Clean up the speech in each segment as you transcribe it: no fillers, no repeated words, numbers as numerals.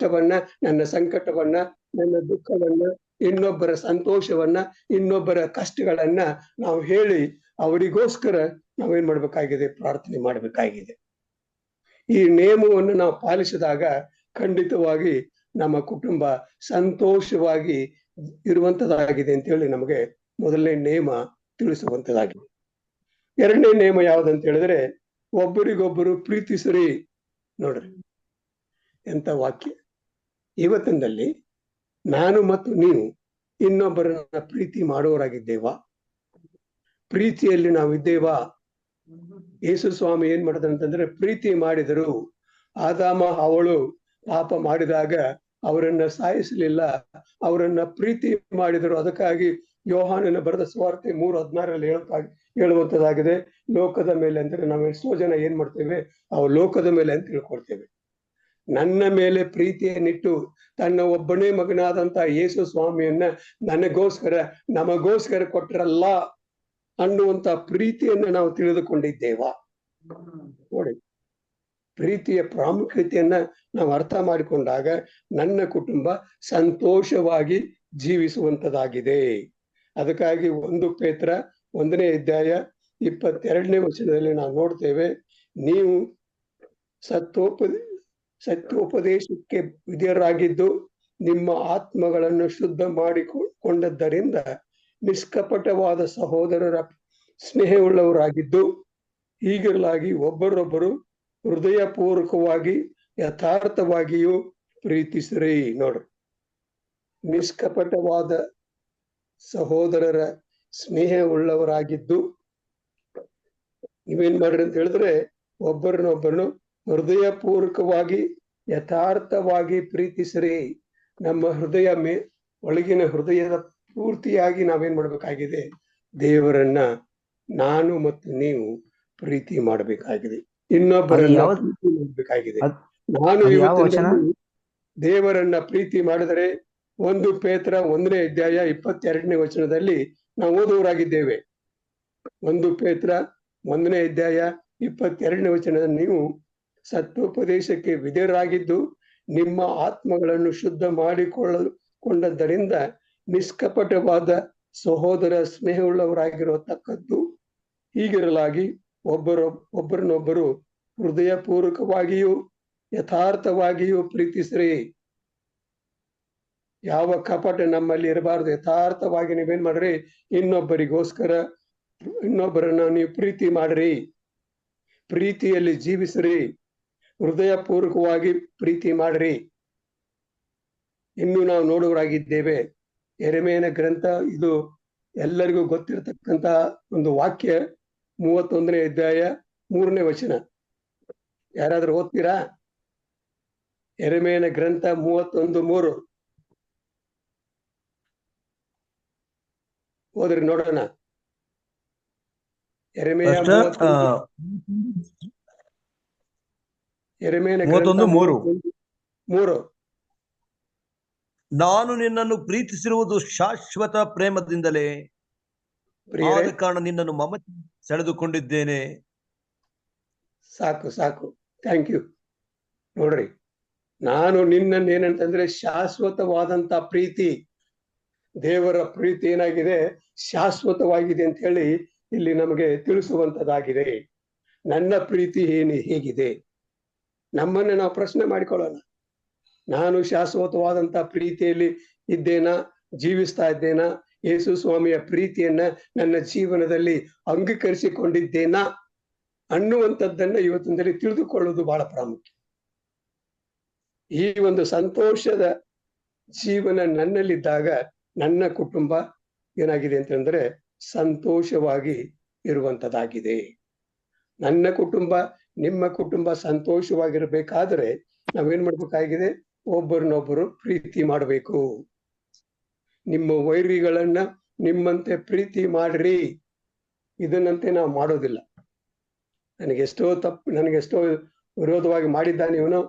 ಕಷ್ಟವನ್ನ, ನನ್ನ ಸಂಕಟವನ್ನ, ನನ್ನ ದುಃಖವನ್ನ, ಇನ್ನೊಬ್ಬರ ಸಂತೋಷವನ್ನ, ಇನ್ನೊಬ್ಬರ ಕಷ್ಟಗಳನ್ನ ನಾವು ಹೇಳಿ ಅವರಿಗೋಸ್ಕರ ನಾವೇನ್ ಮಾಡ್ಬೇಕಾಗಿದೆ? ಪ್ರಾರ್ಥನೆ ಮಾಡ್ಬೇಕಾಗಿದೆ. ಈ ನಿಯಮವನ್ನು ನಾವು ಪಾಲಿಸಿದಾಗ ಖಂಡಿತವಾಗಿ ನಮ್ಮ ಕುಟುಂಬ ಸಂತೋಷವಾಗಿ ಇರುವಂತದ್ದಾಗಿದೆ ಅಂತೇಳಿ ನಮಗೆ ಮೊದಲನೇ ನಿಯಮ ತಿಳಿಸುವಂತದ್ದಾಗಿದೆ. ಎರಡನೇ ನಿಯಮ ಯಾವ್ದಂತ ಹೇಳಿದ್ರೆ, ಒಬ್ಬರಿಗೊಬ್ಬರು ಪ್ರೀತಿಸಿರಿ. ನೋಡ್ರಿ ಎಂತ ವಾಕ್ಯ! ಇವತ್ತಿನಲ್ಲಿ ನಾನು ಮತ್ತು ನೀವು ಇನ್ನೊಬ್ಬರನ್ನ ಪ್ರೀತಿ ಮಾಡುವವರಾಗಿದ್ದೇವಾ? ಪ್ರೀತಿಯಲ್ಲಿ ನಾವು ಇದ್ದೇವಾ? ಯೇಸು ಸ್ವಾಮಿ ಏನ್ ಮಾಡಿದ್ರು ಅಂತಂದ್ರೆ, ಪ್ರೀತಿ ಮಾಡಿದರು. ಆದಾಮ ಅವಳು ಪಾಪ ಮಾಡಿದಾಗ ಅವರನ್ನ ಸಾಯಿಸಲಿಲ್ಲ, ಅವರನ್ನ ಪ್ರೀತಿ ಮಾಡಿದರು. ಅದಕ್ಕಾಗಿ ಯೋಹಾನನ ಬರೆದ ಸುವಾರ್ತೆ 3:16 ಹೇಳುವಂತದ್ದಾಗಿದೆ, ಲೋಕದ ಮೇಲೆ ಅಂದ್ರೆ ನಾವು ಎಷ್ಟೋ ಜನ ಏನ್ ಮಾಡ್ತೇವೆ, ಅವು ಲೋಕದ ಮೇಲೆ ಅಂತ ತಿಳ್ಕೊಳ್ತೇವೆ. ನನ್ನ ಮೇಲೆ ಪ್ರೀತಿಯನ್ನಿಟ್ಟು ತನ್ನ ಒಬ್ಬನೇ ಮಗನಾದಂತ ಯೇಸು ಸ್ವಾಮಿಯನ್ನ ನನಗೋಸ್ಕರ ನಮಗೋಸ್ಕರ ಕೊಟ್ಟರಲ್ಲ ಅನ್ನುವಂತ ಪ್ರೀತಿಯನ್ನ ನಾವು ತಿಳಿದುಕೊಂಡಿದ್ದೇವಾ? ನೋಡಿ, ಪ್ರೀತಿಯ ಪ್ರಾಮುಖ್ಯತೆಯನ್ನ ನಾವು ಅರ್ಥ ಮಾಡಿಕೊಂಡಾಗ ನನ್ನ ಕುಟುಂಬ ಸಂತೋಷವಾಗಿ ಜೀವಿಸುವಂತದ್ದಾಗಿದೆ. ಅದಕ್ಕಾಗಿ 1 ಪೇತ್ರ 1ನೇ ಅಧ್ಯಾಯ 22ನೇ ವಚನದಲ್ಲಿ ನಾವು ನೋಡ್ತೇವೆ, ನೀವು ಸತ್ಯೋಪದೇಶಕ್ಕೆ ವಿಧೇಯರಾಗಿದ್ದು ನಿಮ್ಮ ಆತ್ಮಗಳನ್ನು ಶುದ್ಧ ಮಾಡಿಕೊಂಡದ್ದರಿಂದ ನಿಷ್ಕಪಟವಾದ ಸಹೋದರರ ಸ್ನೇಹವುಳ್ಳವರಾಗಿದ್ದು ಹೀಗಿರಲಾಗಿ ಒಬ್ಬರೊಬ್ಬರು ಹೃದಯಪೂರ್ವಕವಾಗಿ ಯಥಾರ್ಥವಾಗಿಯೂ ಪ್ರೀತಿಸಿರಿ. ನೋಡ್ರಿ, ನಿಷ್ಕಪಟವಾದ ಸಹೋದರರ ಸ್ನೇಹವುಳ್ಳವರಾಗಿದ್ದು ನೀವೇನ್ ಮಾಡ್ರಿ ಅಂತ ಹೇಳಿದ್ರೆ, ಒಬ್ಬರನ್ನೊಬ್ಬರನ್ನು ಹೃದಯಪೂರ್ವಕವಾಗಿ ಯಥಾರ್ಥವಾಗಿ ಪ್ರೀತಿಸಿರಿ. ನಮ್ಮ ಹೃದಯ ಒಳಗಿನ ಹೃದಯದ ಪೂರ್ತಿಯಾಗಿ ನಾವೇನ್ ಮಾಡ್ಬೇಕಾಗಿದೆ? ದೇವರನ್ನ ನಾನು ಮತ್ತು ನೀವು ಪ್ರೀತಿ ಮಾಡಬೇಕಾಗಿದೆ, ಇನ್ನೊಬ್ಬರನ್ನ ಪ್ರೀತಿ ಮಾಡಬೇಕಾಗಿದೆ. ನಾನು ಇವತ್ತಿನಲ್ಲಿ ದೇವರನ್ನ ಪ್ರೀತಿ ಮಾಡಿದರೆ 1 ಪೇತ್ರ 1ನೇ ಅಧ್ಯಾಯ 22ನೇ ವಚನದಲ್ಲಿ ನಾವು ಓದುವರಾಗಿದ್ದೇವೆ. 1 ಪೇತ್ರ 1ನೇ ಅಧ್ಯಾಯ 22ನೇ ವಚನದಲ್ಲಿ ನೀವು ಸತ್ಯೋಪದೇಶಕ್ಕೆ ವಿಧೇಯರಾಗಿದ್ದು ನಿಮ್ಮ ಆತ್ಮಗಳನ್ನು ಶುದ್ಧ ಮಾಡಿಕೊಂಡದ್ದರಿಂದ ನಿಷ್ಕಪಟವಾದ ಸಹೋದರ ಸ್ನೇಹವುಳ್ಳವರಾಗಿರತಕ್ಕದ್ದು ಹೀಗಿರಲಾಗಿ ಒಬ್ಬರನ್ನೊಬ್ಬರು ಹೃದಯಪೂರ್ವಕವಾಗಿಯೂ ಯಥಾರ್ಥವಾಗಿಯೂ ಪ್ರೀತಿಸಿರಿ. ಯಾವ ಕಪಟ ನಮ್ಮಲ್ಲಿ ಇರಬಾರದು. ಯಥಾರ್ಥವಾಗಿ ನೀವೇನ್ ಮಾಡ್ರಿ? ಇನ್ನೊಬ್ಬರನ್ನ ನೀವು ಪ್ರೀತಿ ಮಾಡ್ರಿ, ಪ್ರೀತಿಯಲ್ಲಿ ಜೀವಿಸ್ರಿ, ಹೃದಯಪೂರ್ವಕವಾಗಿ ಪ್ರೀತಿ ಮಾಡ್ರಿ. ಇನ್ನು ನಾವು ನೋಡುವರಾಗಿದ್ದೇವೆ, ಯೆರೆಮೀಯನ ಗ್ರಂಥ, ಇದು ಎಲ್ಲರಿಗೂ ಗೊತ್ತಿರತಕ್ಕಂತ ಒಂದು ವಾಕ್ಯ, 31ನೇ ಅಧ್ಯಾಯ 3ನೇ ವಚನ. ಯಾರಾದ್ರೂ ಓದ್ತೀರಾ? ಯೆರೆಮೀಯನ ಗ್ರಂಥ 31:3 ಓದ್ರಿ ನೋಡೋಣ. ಯೆರೆಮೀಯನ ಗ್ರಂಥ 31:3. ನಾನು ನಿನ್ನನ್ನು ಪ್ರೀತಿಸಿರುವುದು ಶಾಶ್ವತ ಪ್ರೇಮದಿಂದಲೇ, ಆದ ಕಾರಣ ನಿನ್ನನ್ನು ಮಮತೆ ಸೆಳೆದುಕೊಂಡಿದ್ದೇನೆ. ಸಾಕು ಸಾಕು, ಥ್ಯಾಂಕ್ ಯು. ನೋಡ್ರಿ, ನಾನು ನಿನ್ನನ್ನು ಏನಂತಂದ್ರೆ ಶಾಶ್ವತವಾದಂತ ಪ್ರೀತಿ, ದೇವರ ಪ್ರೀತಿ ಏನಾಗಿದೆ? ಶಾಶ್ವತವಾಗಿದೆ ಅಂತ ಹೇಳಿ ಇಲ್ಲಿ ನಮಗೆ ತಿಳಿಸುವಂತದ್ದಾಗಿದೆ. ನನ್ನ ಪ್ರೀತಿ ಹೇಗಿದೆ? ನಮ್ಮನ್ನ ನಾವು ಪ್ರಶ್ನೆ ಮಾಡಿಕೊಳ್ಳೋಣ. ನಾನು ಶಾಶ್ವತವಾದಂತ ಪ್ರೀತಿಯಲ್ಲಿ ಇದ್ದೇನಾ? ಜೀವಿಸ್ತಾ ಇದ್ದೇನಾ? ಯೇಸು ಸ್ವಾಮಿಯ ಪ್ರೀತಿಯನ್ನ ನನ್ನ ಜೀವನದಲ್ಲಿ ಅಂಗೀಕರಿಸಿಕೊಂಡಿದ್ದೇನಾ ಅನ್ನುವಂಥದ್ದನ್ನ ಇವತ್ತಿನಲ್ಲಿ ತಿಳಿದುಕೊಳ್ಳುವುದು ಬಹಳ ಪ್ರಾಮುಖ್ಯ. ಈ ಒಂದು ಸಂತೋಷದ ಜೀವನ ನನ್ನಲ್ಲಿದ್ದಾಗ ನನ್ನ ಕುಟುಂಬ ಏನಾಗಿದೆ ಅಂತಂದ್ರೆ ಸಂತೋಷವಾಗಿ ಇರುವಂತದ್ದಾಗಿದೆ. ನನ್ನ ಕುಟುಂಬ, ನಿಮ್ಮ ಕುಟುಂಬ ಸಂತೋಷವಾಗಿರ್ಬೇಕಾದ್ರೆ ನಾವೇನ್ ಮಾಡ್ಬೇಕಾಗಿದೆ? ಒಬ್ಬರನ್ನೊಬ್ಬರು ಪ್ರೀತಿ ಮಾಡಬೇಕು. ನಿಮ್ಮ ವೈರಿಗಳನ್ನ ನಿಮ್ಮಂತೆ ಪ್ರೀತಿ ಮಾಡ್ರಿ. ಇದನ್ನಂತೆ ನಾವು ಮಾಡೋದಿಲ್ಲ. ನನಗೆಷ್ಟೋ ವಿರೋಧವಾಗಿ ಮಾಡಿದ್ದಾನೆ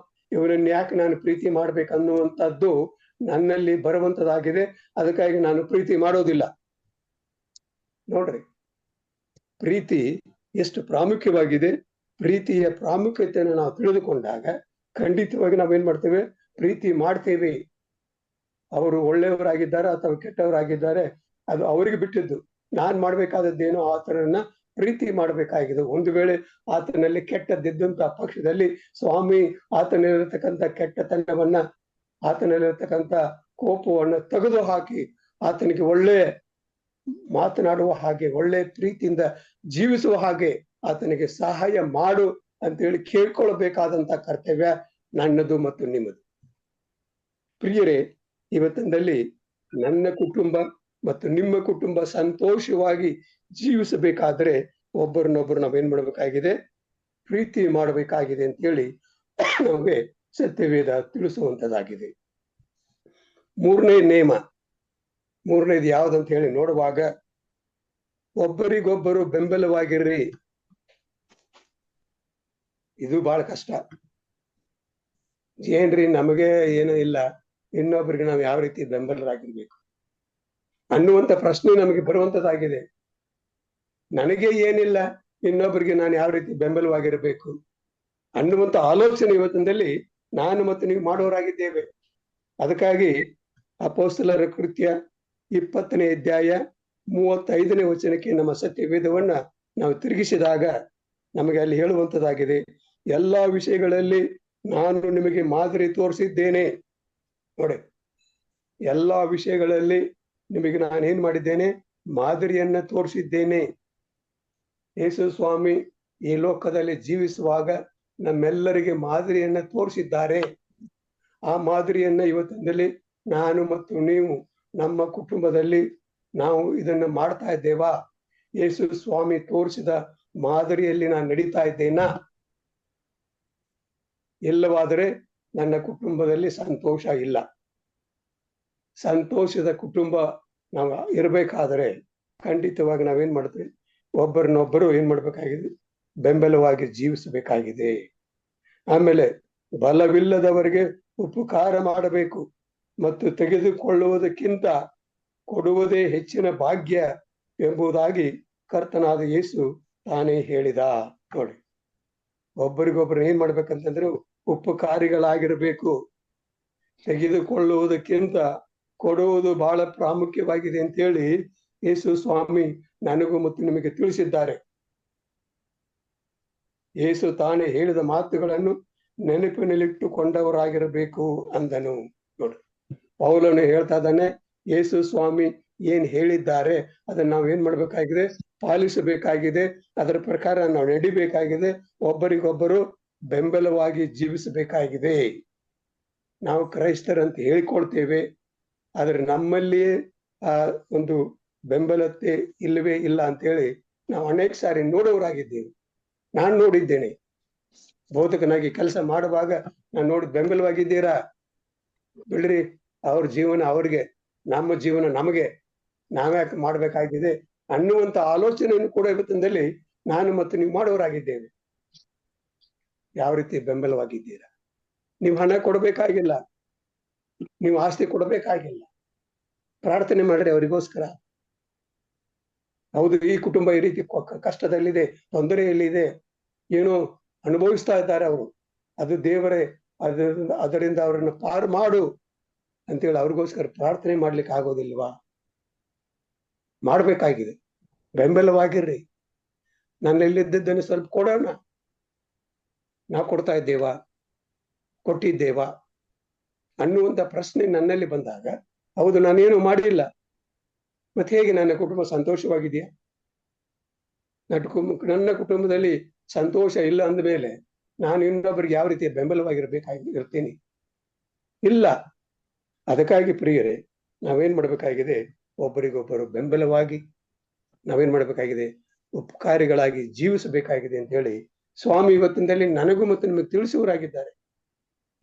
ಇವನನ್ನ ಯಾಕೆ ನಾನು ಪ್ರೀತಿ ಮಾಡ್ಬೇಕನ್ನುವಂಥದ್ದು ನನ್ನಲ್ಲಿ ಬರುವಂತದ್ದಾಗಿದೆ. ಅದಕ್ಕಾಗಿ ನಾನು ಪ್ರೀತಿ ಮಾಡೋದಿಲ್ಲ. ನೋಡ್ರಿ, ಪ್ರೀತಿ ಎಷ್ಟು ಪ್ರಾಮುಖ್ಯವಾಗಿದೆ. ಪ್ರೀತಿಯ ಪ್ರಾಮುಖ್ಯತೆಯನ್ನು ನಾವು ತಿಳಿದುಕೊಂಡಾಗ ಖಂಡಿತವಾಗಿ ನಾವೇನ್ ಮಾಡ್ತೇವೆ? ಪ್ರೀತಿ ಮಾಡ್ತೇವೆ. ಅವರು ಒಳ್ಳೆಯವರಾಗಿದ್ದಾರೆ ಅಥವಾ ಕೆಟ್ಟವರಾಗಿದ್ದಾರೆ ಅದು ಅವರಿಗೆ ಬಿಟ್ಟಿದ್ದು. ನಾನ್ ಮಾಡ್ಬೇಕಾದದ್ದೇನೋ ಆತನನ್ನ ಪ್ರೀತಿ ಮಾಡಬೇಕಾಗಿದೆ. ಒಂದು ವೇಳೆ ಆತನಲ್ಲಿ ಕೆಟ್ಟದ್ದಿದ್ದಂತ ಪಕ್ಷದಲ್ಲಿ ಸ್ವಾಮಿ ಆತನಲ್ಲಿರತಕ್ಕಂಥ ಕೆಟ್ಟತನವನ್ನ, ಆತನಲ್ಲಿರತಕ್ಕಂಥ ಕೋಪವನ್ನ ತೆಗೆದು ಹಾಕಿ ಆತನಿಗೆ ಒಳ್ಳೆ ಮಾತನಾಡುವ ಹಾಗೆ, ಒಳ್ಳೆ ಪ್ರೀತಿಯಿಂದ ಜೀವಿಸುವ ಹಾಗೆ ಆತನಿಗೆ ಸಹಾಯ ಮಾಡು ಅಂತೇಳಿ ಕೇಳ್ಕೊಳ್ಬೇಕಾದಂತ ಕರ್ತವ್ಯ ನನ್ನದು ಮತ್ತು ನಿಮ್ಮದು. ಪ್ರಿಯರೇ, ಇವತ್ತಿನಲ್ಲಿ ನನ್ನ ಕುಟುಂಬ ಮತ್ತು ನಿಮ್ಮ ಕುಟುಂಬ ಸಂತೋಷವಾಗಿ ಜೀವಿಸಬೇಕಾದ್ರೆ ಒಬ್ಬರನ್ನೊಬ್ಬರು ನಾವೇನ್ ಮಾಡ್ಬೇಕಾಗಿದೆ? ಪ್ರೀತಿ ಮಾಡಬೇಕಾಗಿದೆ ಅಂತೇಳಿ ನಮಗೆ ಸತ್ಯವೇದ ತಿಳಿಸುವಂತದ್ದಾಗಿದೆ. ಮೂರನೇ ನೇಮ, ಮೂರನೇದು ಯಾವ್ದಂತ ಹೇಳಿ ನೋಡುವಾಗ, ಒಬ್ಬರಿಗೊಬ್ಬರು ಬೆಂಬಲವಾಗಿರ್ರಿ. ಇದು ಬಹಳ ಕಷ್ಟ. ಏನ್ರಿ ನಮಗೆ ಏನೂ ಇಲ್ಲ, ಇನ್ನೊಬ್ಬರಿಗೆ ನಾವು ಯಾವ ರೀತಿ ಬೆಂಬಲರಾಗಿರ್ಬೇಕು ಅನ್ನುವಂತ ಪ್ರಶ್ನೆ ನಮಗೆ ಬರುವಂತದ್ದಾಗಿದೆ. ನನಗೆ ಏನಿಲ್ಲ, ಇನ್ನೊಬ್ಬರಿಗೆ ನಾನು ಯಾವ ರೀತಿ ಬೆಂಬಲವಾಗಿರಬೇಕು ಅನ್ನುವಂತ ಆಲೋಚನೆ ಇವತ್ತಿನಲ್ಲಿ ನಾನು ಮತ್ತು ನೀವು ಮಾಡೋರಾಗಿದ್ದೇವೆ. ಅದಕ್ಕಾಗಿ ಅಪೊಸ್ತಲರ ಕೃತ್ಯ 20ನೇ ಅಧ್ಯಾಯ 35ನೇ ವಚನಕ್ಕೆ ನಮ್ಮ ಸತ್ಯವೇದವನ್ನ ನಾವು ತಿರುಗಿಸಿದಾಗ ನಮಗೆ ಅಲ್ಲಿ ಹೇಳುವಂತದ್ದಾಗಿದೆ, ಎಲ್ಲಾ ವಿಷಯಗಳಲ್ಲಿ ನಾನು ನಿಮಗೆ ಮಾದರಿ ತೋರಿಸಿದ್ದೇನೆ. ನೋಡಿ, ಎಲ್ಲಾ ವಿಷಯಗಳಲ್ಲಿ ನಿಮಗೆ ನಾನು ಏನ್ ಮಾಡಿದ್ದೇನೆ? ಮಾದರಿಯನ್ನ ತೋರಿಸಿದ್ದೇನೆ. ಯೇಸು ಸ್ವಾಮಿ ಈ ಲೋಕದಲ್ಲಿ ಜೀವಿಸುವಾಗ ನಮ್ಮೆಲ್ಲರಿಗೆ ಮಾದರಿಯನ್ನ ತೋರಿಸಿದ್ದಾರೆ. ಆ ಮಾದರಿಯನ್ನ ಇವತ್ತಿನಲ್ಲಿ ನಾನು ಮತ್ತು ನೀವು ನಮ್ಮ ಕುಟುಂಬದಲ್ಲಿ ನಾವು ಇದನ್ನ ಮಾಡ್ತಾ ಇದ್ದೇವಾ? ಯೇಸು ಸ್ವಾಮಿ ತೋರಿಸಿದ ಮಾದರಿಯಲ್ಲಿ ನಾನು ನಡೀತಾ ಇದ್ದೇನಾ? ಇಲ್ಲವಾದರೆ ನನ್ನ ಕುಟುಂಬದಲ್ಲಿ ಸಂತೋಷ ಇಲ್ಲ. ಸಂತೋಷದ ಕುಟುಂಬ ನಾವು ಇರಬೇಕಾದರೆ ಖಂಡಿತವಾಗಿ ನಾವೇನ್ ಮಾಡ್ತೇವೆ? ಒಬ್ಬರನ್ನೊಬ್ಬರು ಏನ್ ಮಾಡ್ಬೇಕಾಗಿದೆ? ಬೆಂಬಲವಾಗಿ ಜೀವಿಸಬೇಕಾಗಿದೆ. ಆಮೇಲೆ ಬಲವಿಲ್ಲದವರಿಗೆ ಉಪಕಾರ ಮಾಡಬೇಕು ಮತ್ತು ತೆಗೆದುಕೊಳ್ಳುವುದಕ್ಕಿಂತ ಕೊಡುವುದೇ ಹೆಚ್ಚಿನ ಭಾಗ್ಯ ಎಂಬುದಾಗಿ ಕರ್ತನಾದ ಯೇಸು ತಾನೇ ಹೇಳಿದ. ನೋಡಿ, ಒಬ್ಬರಿಗೊಬ್ಬರು ಏನ್ ಮಾಡ್ಬೇಕಂತಂದ್ರೆ ಉಪಕಾರಿಗಳಾಗಿರ್ಬೇಕು. ತೆಗೆದುಕೊಳ್ಳುವುದಕ್ಕಿಂತ ಕೊಡುವುದು ಬಹಳ ಪ್ರಾಮುಖ್ಯವಾಗಿದೆ ಅಂತೇಳಿ ಯೇಸು ಸ್ವಾಮಿ ನನಗೂ ಮತ್ತು ನಿಮಗೆ ತಿಳಿಸಿದ್ದಾರೆ. ಯೇಸು ತಾನೇ ಹೇಳಿದ ಮಾತುಗಳನ್ನು ನೆನಪಿನಲ್ಲಿಟ್ಟುಕೊಂಡವರಾಗಿರಬೇಕು ಅಂದನು. ನೋಡಿ, ಪೌಲನು ಹೇಳ್ತಾ ಇದ್ದಾನೆ, ಯೇಸು ಸ್ವಾಮಿ ಏನ್ ಹೇಳಿದ್ದಾರೆ ಅದನ್ನ ನಾವು ಏನ್ ಮಾಡ್ಬೇಕಾಗಿದೆ? ಪಾಲಿಸಬೇಕಾಗಿದೆ. ಅದರ ಪ್ರಕಾರ ನಾವು ನಡಿಬೇಕಾಗಿದೆ. ಒಬ್ಬರಿಗೊಬ್ಬರು ಬೆಂಬಲವಾಗಿ ಜೀವಿಸಬೇಕಾಗಿದೆ. ನಾವು ಕ್ರೈಸ್ತರಂತ ಹೇಳಿಕೊಳ್ತೇವೆ, ಆದ್ರೆ ನಮ್ಮಲ್ಲಿಯೇ ಆ ಒಂದು ಬೆಂಬಲತೆ ಇಲ್ಲವೇ ಇಲ್ಲ ಅಂತ ಹೇಳಿ ನಾವು ಅನೇಕ ಸಾರಿ ನೋಡೋರಾಗಿದ್ದೇವೆ. ನಾನು ನೋಡಿದ್ದೇನೆ. ಬೋಧಕನಾಗಿ ಕೆಲಸ ಮಾಡುವಾಗ ನಾನು ನೋಡಿ, ಬೆಂಬಲವಾಗಿದ್ದೀರಾ? ಬಿಡ್ರಿ, ಅವ್ರ ಜೀವನ ಅವ್ರಿಗೆ, ನಮ್ಮ ಜೀವನ ನಮಗೆ, ನಾವ್ಯಾಕೆ ಮಾಡ್ಬೇಕಾಗಿದೆ ಅನ್ನುವಂತ ಆಲೋಚನೆಯನ್ನು ಕೂಡ ಇವತ್ತಿನಲ್ಲಿ ನಾನು ಮತ್ತು ನೀವು ಮಾಡೋರಾಗಿದ್ದೇವೆ. ಯಾವ ರೀತಿ ಬೆಂಬಲವಾಗಿದ್ದೀರಾ? ನೀವು ಹಣ ಕೊಡಬೇಕಾಗಿಲ್ಲ, ನೀವು ಆಸ್ತಿ ಕೊಡಬೇಕಾಗಿಲ್ಲ, ಪ್ರಾರ್ಥನೆ ಮಾಡ್ರಿ ಅವರಿಗೋಸ್ಕರ. ಹೌದು, ಈ ಕುಟುಂಬ ಈ ರೀತಿ ಕಷ್ಟದಲ್ಲಿದೆ, ತೊಂದರೆಯಲ್ಲಿದೆ, ಏನೋ ಅನುಭವಿಸ್ತಾ ಇದ್ದಾರೆ ಅವರು, ಅದು ದೇವರೇ ಅದರಿಂದ ಅವರನ್ನು ಪಾರು ಮಾಡು ಅಂತೇಳಿ ಅವ್ರಿಗೋಸ್ಕರ ಪ್ರಾರ್ಥನೆ ಮಾಡ್ಲಿಕ್ಕೆ ಆಗೋದಿಲ್ವಾ? ಮಾಡ್ಬೇಕಾಗಿದೆ. ಬೆಂಬಲವಾಗಿರ್ರಿ. ನನ್ನಲ್ಲಿದ್ದದ್ದನ್ನು ಸ್ವಲ್ಪ ಕೊಡೋಣ. ನಾವು ಕೊಡ್ತಾ ಇದ್ದೇವಾ? ಕೊಟ್ಟಿದ್ದೇವಾ ಅನ್ನುವಂತ ಪ್ರಶ್ನೆ ನನ್ನಲ್ಲಿ ಬಂದಾಗ, ಹೌದು ನಾನೇನು ಮಾಡಿಲ್ಲ, ಮತ್ತೆ ಹೇಗೆ ನನ್ನ ಕುಟುಂಬ ಸಂತೋಷವಾಗಿದೆಯಾ? ನನ್ನ ಕುಟುಂಬದಲ್ಲಿ ಸಂತೋಷ ಇಲ್ಲ ಅಂದ ಮೇಲೆ ನಾನು ಇನ್ನೊಬ್ಬರಿಗೆ ಯಾವ ರೀತಿ ಬೆಂಬಲವಾಗಿರ್ತೀನಿ? ಇಲ್ಲ. ಅದಕ್ಕಾಗಿ ಪ್ರಿಯರೇ, ನಾವೇನ್ ಮಾಡ್ಬೇಕಾಗಿದೆ? ಒಬ್ಬರಿಗೊಬ್ಬರು ಬೆಂಬಲವಾಗಿ ನಾವೇನ್ ಮಾಡ್ಬೇಕಾಗಿದೆ? ಉಪಕಾರಿಗಳಾಗಿ ಜೀವಿಸಬೇಕಾಗಿದೆ ಅಂತ ಹೇಳಿ ಸ್ವಾಮಿ ಇವತ್ತಿನಲ್ಲಿ ನನಗೂ ಮತ್ತು ನಿಮಗೆ ತಿಳಿಸುವರಾಗಿದ್ದಾರೆ.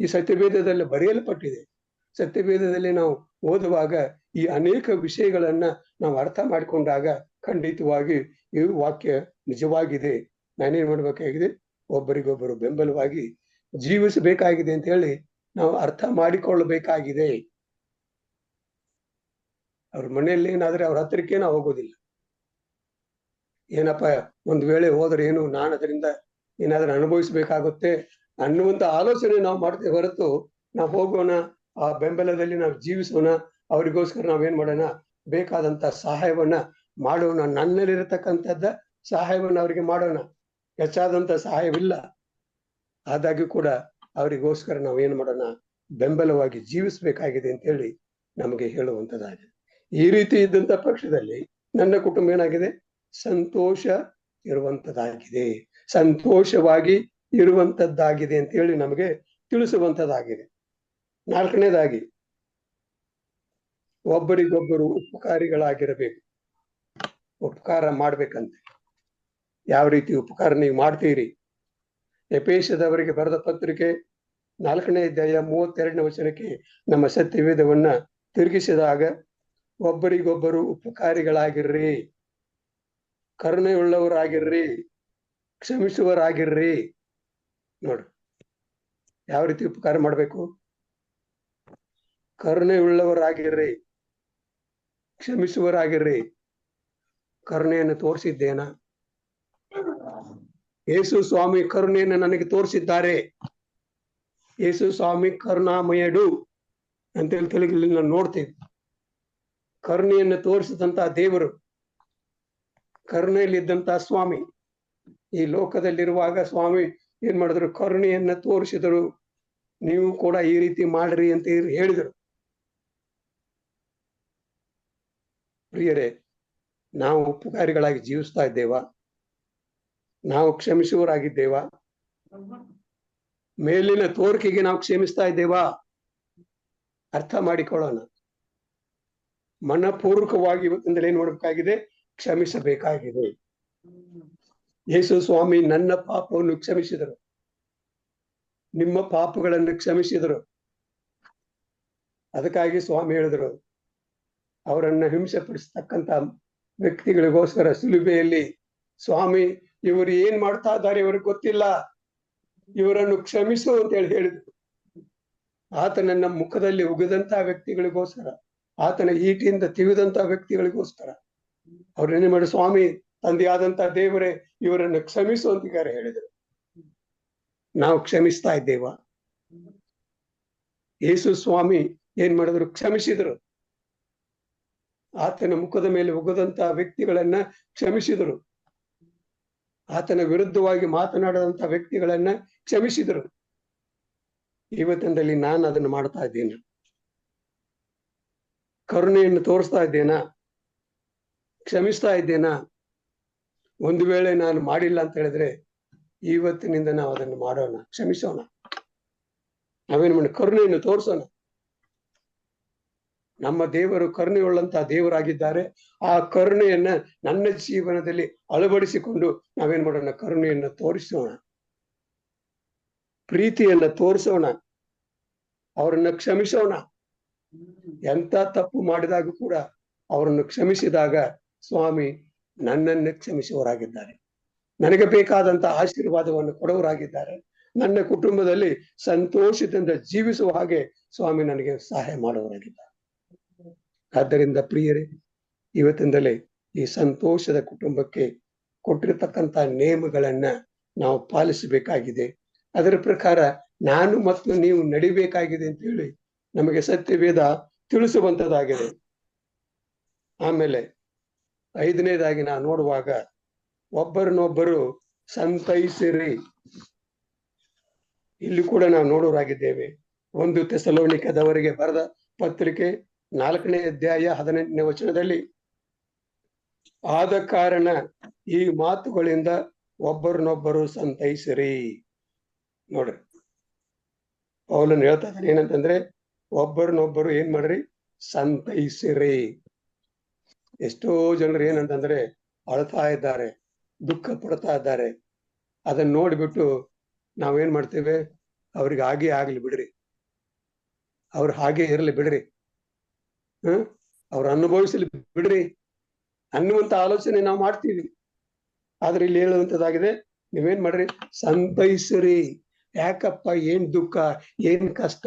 ಈ ಸತ್ಯವೇದದಲ್ಲಿ ಬರೆಯಲ್ಪಟ್ಟಿದೆ. ಸತ್ಯವೇದದಲ್ಲಿ ನಾವು ಓದುವಾಗ ಈ ಅನೇಕ ವಿಷಯಗಳನ್ನ ನಾವು ಅರ್ಥ ಮಾಡಿಕೊಂಡಾಗ ಖಂಡಿತವಾಗಿ ಈ ವಾಕ್ಯ ನಿಜವಾಗಿದೆ. ನಾನೇನ್ ಮಾಡ್ಬೇಕಾಗಿದೆ? ಒಬ್ಬರಿಗೊಬ್ಬರು ಬೆಂಬಲವಾಗಿ ಜೀವಿಸಬೇಕಾಗಿದೆ ಅಂತ ಹೇಳಿ ನಾವು ಅರ್ಥ ಮಾಡಿಕೊಳ್ಳಬೇಕಾಗಿದೆ. ಅವ್ರ ಮನೆಯಲ್ಲಿ ಏನಾದ್ರೆ ಅವ್ರ ಹತ್ತಿರಕ್ಕೆ ನಾವು ಹೋಗೋದಿಲ್ಲ. ಏನಪ್ಪ, ಒಂದ್ ವೇಳೆ ಹೋದ್ರೆ ಏನು, ನಾನು ಅದರಿಂದ ಏನಾದ್ರೂ ಅನುಭವಿಸ್ಬೇಕಾಗುತ್ತೆ ಅನ್ನುವಂತ ಆಲೋಚನೆ ನಾವು ಮಾಡ್ತೇವೆ ಹೊರತು ನಾವು ಹೋಗೋಣ, ಆ ಬೆಂಬಲದಲ್ಲಿ ನಾವು ಜೀವಿಸೋಣ. ಅವರಿಗೋಸ್ಕರ ನಾವೇನ್ ಮಾಡೋಣ, ಬೇಕಾದಂತ ಸಹಾಯವನ್ನ ಮಾಡೋಣ. ನನ್ನಲ್ಲಿರತಕ್ಕಂಥದ್ದ ಸಹಾಯವನ್ನ ಅವರಿಗೆ ಮಾಡೋಣ. ಹೆಚ್ಚಾದಂತ ಸಹಾಯವಿಲ್ಲ, ಆದಾಗ್ಯೂ ಕೂಡ ಅವರಿಗೋಸ್ಕರ ನಾವೇನ್ ಮಾಡೋಣ, ಬೆಂಬಲವಾಗಿ ಜೀವಿಸ್ಬೇಕಾಗಿದೆ ಅಂತ ಹೇಳಿ ನಮಗೆ ಹೇಳುವಂತದ್ದಾಗಿದೆ. ಈ ರೀತಿ ಇದ್ದಂತ ಪಕ್ಷದಲ್ಲಿ ನನ್ನ ಕುಟುಂಬ ಏನಾಗಿದೆ, ಸಂತೋಷ ಇರುವಂತದ್ದಾಗಿದೆ, ಸಂತೋಷವಾಗಿ ಇರುವಂತದ್ದಾಗಿದೆ ಅಂತ ಹೇಳಿ ನಮಗೆ ತಿಳಿಸುವಂತದ್ದಾಗಿದೆ. ನಾಲ್ಕನೇದಾಗಿ, ಒಬ್ಬರಿಗೊಬ್ಬರು ಉಪಕಾರಿಗಳಾಗಿರಬೇಕು. ಉಪಕಾರ ಮಾಡ್ಬೇಕಂತೆ. ಯಾವ ರೀತಿ ಉಪಕಾರ ನೀವು ಮಾಡ್ತೀರಿ? ಎಫೆಸದವರಿಗೆ ಬರೆದ ಪತ್ರಿಕೆ 4ನೇ ಅಧ್ಯಾಯ 32ನೇ ವಚನಕ್ಕೆ ನಮ್ಮ ಸತ್ಯವೇದವನ್ನ ತಿರುಗಿಸಿದಾಗ, ಒಬ್ಬರಿಗೊಬ್ಬರು ಉಪಕಾರಿಗಳಾಗಿರ್ರಿ, ಕರುಣೆಯುಳ್ಳವರಾಗಿರ್ರಿ, ಕ್ಷಮಿಸುವರಾಗಿರ್ರಿ. ನೋಡ್ರಿ, ಯಾವ ರೀತಿ ಉಪಕಾರ ಮಾಡ್ಬೇಕು? ಕರುಣೆಯುಳ್ಳವರಾಗಿರ್ರಿ, ಕ್ಷಮಿಸುವರಾಗಿರ್ರಿ. ಕರುಣೆಯನ್ನು ತೋರಿಸಿದ್ದೇನ? ಯೇಸು ಸ್ವಾಮಿ ಕರುಣೆಯನ್ನು ನನಗೆ ತೋರಿಸಿದ್ದಾರೆ. ಯೇಸು ಸ್ವಾಮಿ ಕರುಣಾಮಯಡು ಅಂತೇಳಿ ತೆಲುಗಲ್ಲಿ ನಾವು ನೋಡ್ತೇವೆ. ಕರುಣೆಯನ್ನು ತೋರಿಸಿದಂತ ದೇವರು, ಕರುಣೆಯಲ್ಲಿದ್ದಂತ ಸ್ವಾಮಿ ಈ ಲೋಕದಲ್ಲಿರುವಾಗ ಸ್ವಾಮಿ ಏನ್ ಮಾಡಿದ್ರು? ಕರುಣೆಯನ್ನ ತೋರಿಸಿದರು. ನೀವು ಕೂಡ ಈ ರೀತಿ ಮಾಡ್ರಿ ಅಂತ ಹೇಳಿದರು. ಪ್ರಿಯರೇ, ನಾವು ಉಪಕಾರಿಗಳಾಗಿ ಜೀವಿಸ್ತಾ ಇದ್ದೇವಾ? ನಾವು ಕ್ಷಮಿಸುವರಾಗಿದ್ದೇವಾ? ಮೇಲಿನ ತೋರಿಕೆಗೆ ನಾವು ಕ್ಷಮಿಸ್ತಾ ಇದ್ದೇವಾ? ಅರ್ಥ ಮಾಡಿಕೊಳ್ಳೋಣ. ಮನಪೂರ್ವಕವಾಗಿ ಇವತ್ತಿಂದಲೇ ನೋಡಬೇಕಾಗಿದೆ, ಕ್ಷಮಿಸಬೇಕಾಗಿದೆ. ಯೇಸು ಸ್ವಾಮಿ ನನ್ನ ಪಾಪವನ್ನು ಕ್ಷಮಿಸಿದರು, ನಿಮ್ಮ ಪಾಪಗಳನ್ನು ಕ್ಷಮಿಸಿದರು. ಅದಕ್ಕಾಗಿ ಸ್ವಾಮಿ ಹೇಳಿದರು, ಅವರನ್ನ ಹಿಂಸೆ ಪಡಿಸ್ತಕ್ಕಂತ ವ್ಯಕ್ತಿಗಳಿಗೋಸ್ಕರ ಸಿಲುಬೆಯಲ್ಲಿ, ಸ್ವಾಮಿ ಇವರು ಏನ್ ಮಾಡ್ತಾ ಇದ್ದಾರೆ ಇವ್ರಿಗೆ ಗೊತ್ತಿಲ್ಲ, ಇವರನ್ನು ಕ್ಷಮಿಸು ಅಂತ ಹೇಳಿದ್ರು. ಆತನನ್ನ ಮುಖದಲ್ಲಿ ಉಗಿದಂತ ವ್ಯಕ್ತಿಗಳಿಗೋಸ್ಕರ, ಆತನ ಈಟಿಯಿಂದ ತಿವಿದಂತ ವ್ಯಕ್ತಿಗಳಿಗೋಸ್ಕರ ಅವ್ರನ್ನೇ ಮಾಡಿ, ಸ್ವಾಮಿ ತಂದೆಯಾದಂತ ದೇವರೇ ಇವರನ್ನು ಕ್ಷಮಿಸು ಅಂತ ಹೇಳಿದರು. ನಾವು ಕ್ಷಮಿಸ್ತಾ ಇದ್ದೇವಾ? ಯೇಸು ಸ್ವಾಮಿ ಏನ್ ಮಾಡಿದ್ರು? ಕ್ಷಮಿಸಿದರು. ಆತನ ಮುಖದ ಮೇಲೆ ಉಗದಂತ ವ್ಯಕ್ತಿಗಳನ್ನ ಕ್ಷಮಿಸಿದರು. ಆತನ ವಿರುದ್ಧವಾಗಿ ಮಾತನಾಡದಂತ ವ್ಯಕ್ತಿಗಳನ್ನ ಕ್ಷಮಿಸಿದರು. ಇವತ್ತಿನಲ್ಲಿ ನಾನು ಅದನ್ನು ಮಾಡ್ತಾ ಇದ್ದೇನೆ. ಕರುಣೆಯನ್ನು ತೋರಿಸ್ತಾ ಇದ್ದೇನಾ? ಕ್ಷಮಿಸ್ತಾ ಇದ್ದೇನಾ? ಒಂದು ವೇಳೆ ನಾನು ಮಾಡಿಲ್ಲ ಅಂತ ಹೇಳಿದ್ರೆ ಇವತ್ತಿನಿಂದ ನಾವು ಅದನ್ನು ಮಾಡೋಣ, ಕ್ಷಮಿಸೋಣ. ನಾವೇನು ಮಾಡಿ ಕರುಣೆಯನ್ನು ತೋರಿಸೋಣ. ನಮ್ಮ ದೇವರು ಕರುಣೆಯುಳ್ಳಂತಹ ದೇವರಾಗಿದ್ದಾರೆ. ಆ ಕರುಣೆಯನ್ನ ನನ್ನ ಜೀವನದಲ್ಲಿ ಅಳವಡಿಸಿಕೊಂಡು ನಾವೇನ್ ಮಾಡೋಣ? ಕರುಣೆಯನ್ನ ತೋರಿಸೋಣ, ಪ್ರೀತಿಯನ್ನ ತೋರಿಸೋಣ, ಅವರನ್ನ ಕ್ಷಮಿಸೋಣ. ಎಂತ ತಪ್ಪು ಮಾಡಿದಾಗ ಕೂಡ ಅವರನ್ನು ಕ್ಷಮಿಸಿದಾಗ ಸ್ವಾಮಿ ನನ್ನನ್ನು ಕ್ಷಮಿಸುವವರಾಗಿದ್ದಾರೆ, ನನಗೆ ಬೇಕಾದಂತ ಆಶೀರ್ವಾದವನ್ನು ಕೊಡುವವರಾಗಿದ್ದಾರೆ. ನನ್ನ ಕುಟುಂಬದಲ್ಲಿ ಸಂತೋಷದಿಂದ ಜೀವಿಸುವ ಹಾಗೆ ಸ್ವಾಮಿ ನನಗೆ ಸಹಾಯ ಮಾಡುವವರಾಗಿದ್ದಾರೆ. ಆದ್ದರಿಂದ ಪ್ರಿಯರೇ, ಇವತ್ತಿಂದಲೇ ಈ ಸಂತೋಷದ ಕುಟುಂಬಕ್ಕೆ ಕೊಟ್ಟಿರತಕ್ಕಂತ ನೇಮಗಳನ್ನ ನಾವು ಪಾಲಿಸಬೇಕಾಗಿದೆ. ಅದರ ಪ್ರಕಾರ ನಾನು ಮತ್ತು ನೀವು ನಡಿಬೇಕಾಗಿದೆ ಅಂತ ಹೇಳಿ ನಮಗೆ ಸತ್ಯವೇದ ತಿಳಿಸುವಂತದ್ದಾಗಿದೆ. ಆಮೇಲೆ 5ನೇದಾಗಿ ನಾವು ನೋಡುವಾಗ, ಒಬ್ಬರನ್ನೊಬ್ಬರು ಸಂತೈಸಿರಿ. ಇಲ್ಲಿ ಕೂಡ ನಾವು ನೋಡೋರಾಗಿದ್ದೇವೆ. 1 ಥೆಸಲೋನಿಕದವರಿಗೆ ಬರೆದ ಪತ್ರಿಕೆ 4ನೇ ಅಧ್ಯಾಯ 18ನೇ ವಚನದಲ್ಲಿ, ಆದ ಕಾರಣ ಈ ಮಾತುಗಳಿಂದ ಒಬ್ಬರನ್ನೊಬ್ಬರು ಸಂತೈಸಿರಿ. ನೋಡ್ರಿ, ಪೌಲನ್ ಹೇಳ್ತಾ ಇದ್ದಾನೆ ಏನಂತಂದ್ರೆ, ಒಬ್ಬರನ್ನೊಬ್ಬರು ಏನ್ ಮಾಡ್ರಿ? ಸಂತೈಸಿರಿ. ಎಷ್ಟೋ ಜನರು ಏನಂತಂದ್ರೆ ಅಳ್ತಾ ಇದ್ದಾರೆ, ದುಃಖ ಪಡ್ತಾ ಇದ್ದಾರೆ. ಅದನ್ನ ನೋಡ್ಬಿಟ್ಟು ನಾವೇನ್ ಮಾಡ್ತೇವೆ? ಅವ್ರಿಗೆ ಹಾಗೆ ಆಗ್ಲಿ ಬಿಡ್ರಿ, ಅವ್ರು ಹಾಗೆ ಇರಲಿ ಬಿಡ್ರಿ, ಅವ್ರು ಅನುಭವಿಸಲಿ ಬಿಡ್ರಿ ಅನ್ನುವಂತ ಆಲೋಚನೆ ನಾವು ಮಾಡ್ತೀವಿ. ಆದ್ರೆ ಇಲ್ಲಿ ಹೇಳುವಂತದ್ದಾಗಿದೆ, ನೀವೇನ್ ಮಾಡ್ರಿ? ಸಂತೈಸಿರಿ. ಯಾಕಪ್ಪ? ಏನ್ ದುಃಖ, ಏನ್ ಕಷ್ಟ,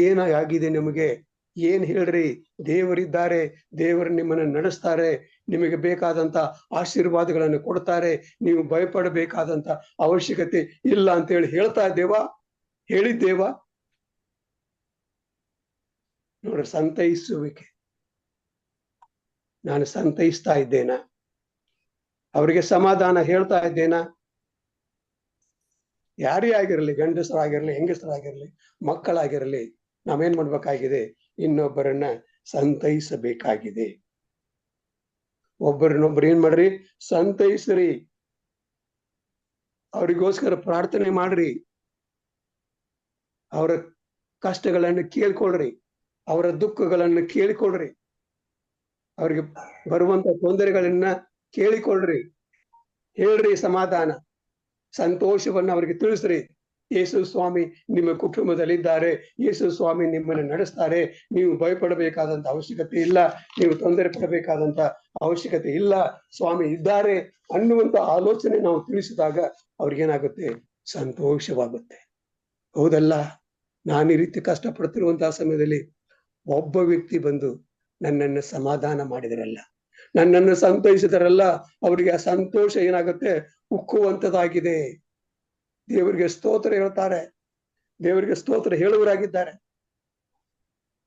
ಏನಾಗಿದೆ ನಿಮಗೆ? ಏನ್ ಹೇಳ್ರಿ? ದೇವರಿದ್ದಾರೆ, ದೇವರು ನಿಮ್ಮನ್ನ ನಡೆಸ್ತಾರೆ, ನಿಮಗೆ ಬೇಕಾದಂತ ಆಶೀರ್ವಾದಗಳನ್ನು ಕೊಡ್ತಾರೆ, ನೀವು ಭಯಪಡಬೇಕಾದಂತ ಅವಶ್ಯಕತೆ ಇಲ್ಲ ಅಂತೇಳಿ ಹೇಳ್ತಾ ಇದ್ದೇವಾ? ಹೇಳಿದ್ದೇವಾ? ನೋಡ್ರಿ, ಸಂತೈಸುವಿಕೆ. ನಾನು ಸಂತೈಸ್ತಾ ಇದ್ದೇನಾ? ಅವರಿಗೆ ಸಮಾಧಾನ ಹೇಳ್ತಾ ಇದ್ದೇನಾ? ಯಾರೇ ಆಗಿರಲಿ, ಗಂಡಸರಾಗಿರ್ಲಿ, ಹೆಂಗಸರಾಗಿರ್ಲಿ, ಮಕ್ಕಳಾಗಿರ್ಲಿ, ನಾವೇನ್ ಮಾಡ್ಬೇಕಾಗಿದೆ? ಇನ್ನೊಬ್ಬರನ್ನ ಸಂತೈಸಬೇಕಾಗಿದೆ. ಒಬ್ಬರನ್ನೊಬ್ರು ಏನ್ ಮಾಡ್ರಿ? ಸಂತೈಸ್ರಿ. ಅವರಿಗೋಸ್ಕರ ಪ್ರಾರ್ಥನೆ ಮಾಡ್ರಿ. ಅವರ ಕಷ್ಟಗಳನ್ನು ಕೇಳ್ಕೊಳ್ರಿ, ಅವರ ದುಃಖಗಳನ್ನು ಕೇಳಿಕೊಳ್ರಿ, ಅವ್ರಿಗೆ ಬರುವಂತ ತೊಂದರೆಗಳನ್ನ ಕೇಳಿಕೊಳ್ರಿ, ಹೇಳ್ರಿ ಸಮಾಧಾನ, ಸಂತೋಷವನ್ನ ಅವ್ರಿಗೆ ತಿಳಿಸ್ರಿ. ಯೇಸು ಸ್ವಾಮಿ ನಿಮ್ಮ ಕುಟುಂಬದಲ್ಲಿದ್ದಾರೆ, ಯೇಸು ಸ್ವಾಮಿ ನಿಮ್ಮನ್ನು ನಡೆಸ್ತಾರೆ, ನೀವು ಭಯಪಡಬೇಕಾದಂತ ಅವಶ್ಯಕತೆ ಇಲ್ಲ, ನೀವು ತೊಂದರೆ ಪಡಬೇಕಾದಂತ ಅವಶ್ಯಕತೆ ಇಲ್ಲ, ಸ್ವಾಮಿ ಇದ್ದಾರೆ ಅನ್ನುವಂತ ಆಲೋಚನೆ ನಾವು ತಿಳಿಸಿದಾಗ ಅವ್ರಿಗೇನಾಗುತ್ತೆ? ಸಂತೋಷವಾಗುತ್ತೆ. ಹೌದಲ್ಲ? ನಾನು ಈ ರೀತಿ ಕಷ್ಟಪಡ್ತಿರುವಂತಹ ಸಮಯದಲ್ಲಿ ಒಬ್ಬ ವ್ಯಕ್ತಿ ಬಂದು ನನ್ನನ್ನು ಸಮಾಧಾನ ಮಾಡಿದರಲ್ಲ, ನನ್ನನ್ನು ಸಂತೈಸಿದರಲ್ಲ, ಅವರಿಗೆ ಆ ಸಂತೋಷ ಏನಾಗುತ್ತೆ? ಉಕ್ಕುವಂತದಾಗಿದೆ. ದೇವರಿಗೆ ಸ್ತೋತ್ರ ಹೇಳ್ತಾರೆ, ದೇವರಿಗೆ ಸ್ತೋತ್ರ ಹೇಳುವರಾಗಿದ್ದಾರೆ.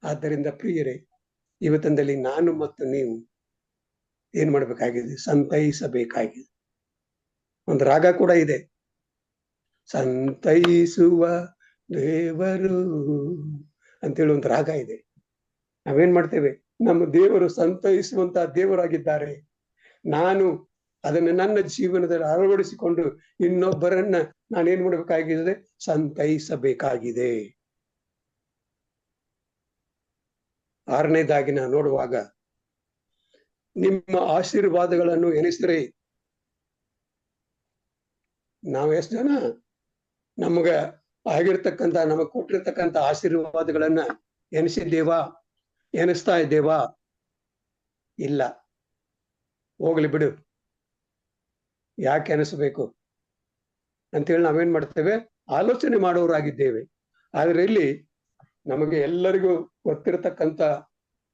ಆದ್ದರಿಂದ ಪ್ರಿಯರೇ, ಇವತ್ತಿನಲ್ಲಿ ನಾನು ಮತ್ತು ನೀವು ಏನ್ ಮಾಡ್ಬೇಕಾಗಿದೆ? ಸಂತೈಸಬೇಕಾಗಿದೆ. ಒಂದು ರಾಗ ಕೂಡ ಇದೆ, ಸಂತೈಸುವ ದೇವರು ಅಂತೇಳಿ ಒಂದು ರಾಗ ಇದೆ. ನಾವೇನ್ ಮಾಡ್ತೇವೆ? ನಮ್ಮ ದೇವರು ಸಂತೈಸುವಂತ ದೇವರಾಗಿದ್ದಾರೆ. ನಾನು ಅದನ್ನು ನನ್ನ ಜೀವನದಲ್ಲಿ ಅಳವಡಿಸಿಕೊಂಡು ಇನ್ನೊಬ್ಬರನ್ನ ನಾನೇನ್ ಮಾಡ್ಬೇಕಾಗಿದೆ? ಸಂತೈಸಬೇಕಾಗಿದೆ. ಆರನೇದಾಗಿ ನಾವು ನೋಡುವಾಗ, ನಿಮ್ಮ ಆಶೀರ್ವಾದಗಳನ್ನು ಎನಿಸಿರಿ. ನಾವು ಎಷ್ಟು ಜನ ನಮಗ ಆಗಿರ್ತಕ್ಕಂಥ, ನಮಗ್ ಕೊಟ್ಟಿರ್ತಕ್ಕಂಥ ಆಶೀರ್ವಾದಗಳನ್ನ ಎನಿಸಿದ್ದೇವಾ? ಎನಿಸ್ತಾ ಇದ್ದೇವಾ? ಇಲ್ಲ. ಹೋಗ್ಲಿ ಬಿಡು, ಯಾಕೆ ಎನಿಸ್ಬೇಕು ಅಂತೇಳಿ ನಾವೇನ್ ಮಾಡ್ತೇವೆ? ಆಲೋಚನೆ ಮಾಡುವವರಾಗಿದ್ದೇವೆ. ಆದ್ರೆ ಇಲ್ಲಿ ನಮಗೆ ಎಲ್ಲರಿಗೂ ಗೊತ್ತಿರತಕ್ಕಂಥ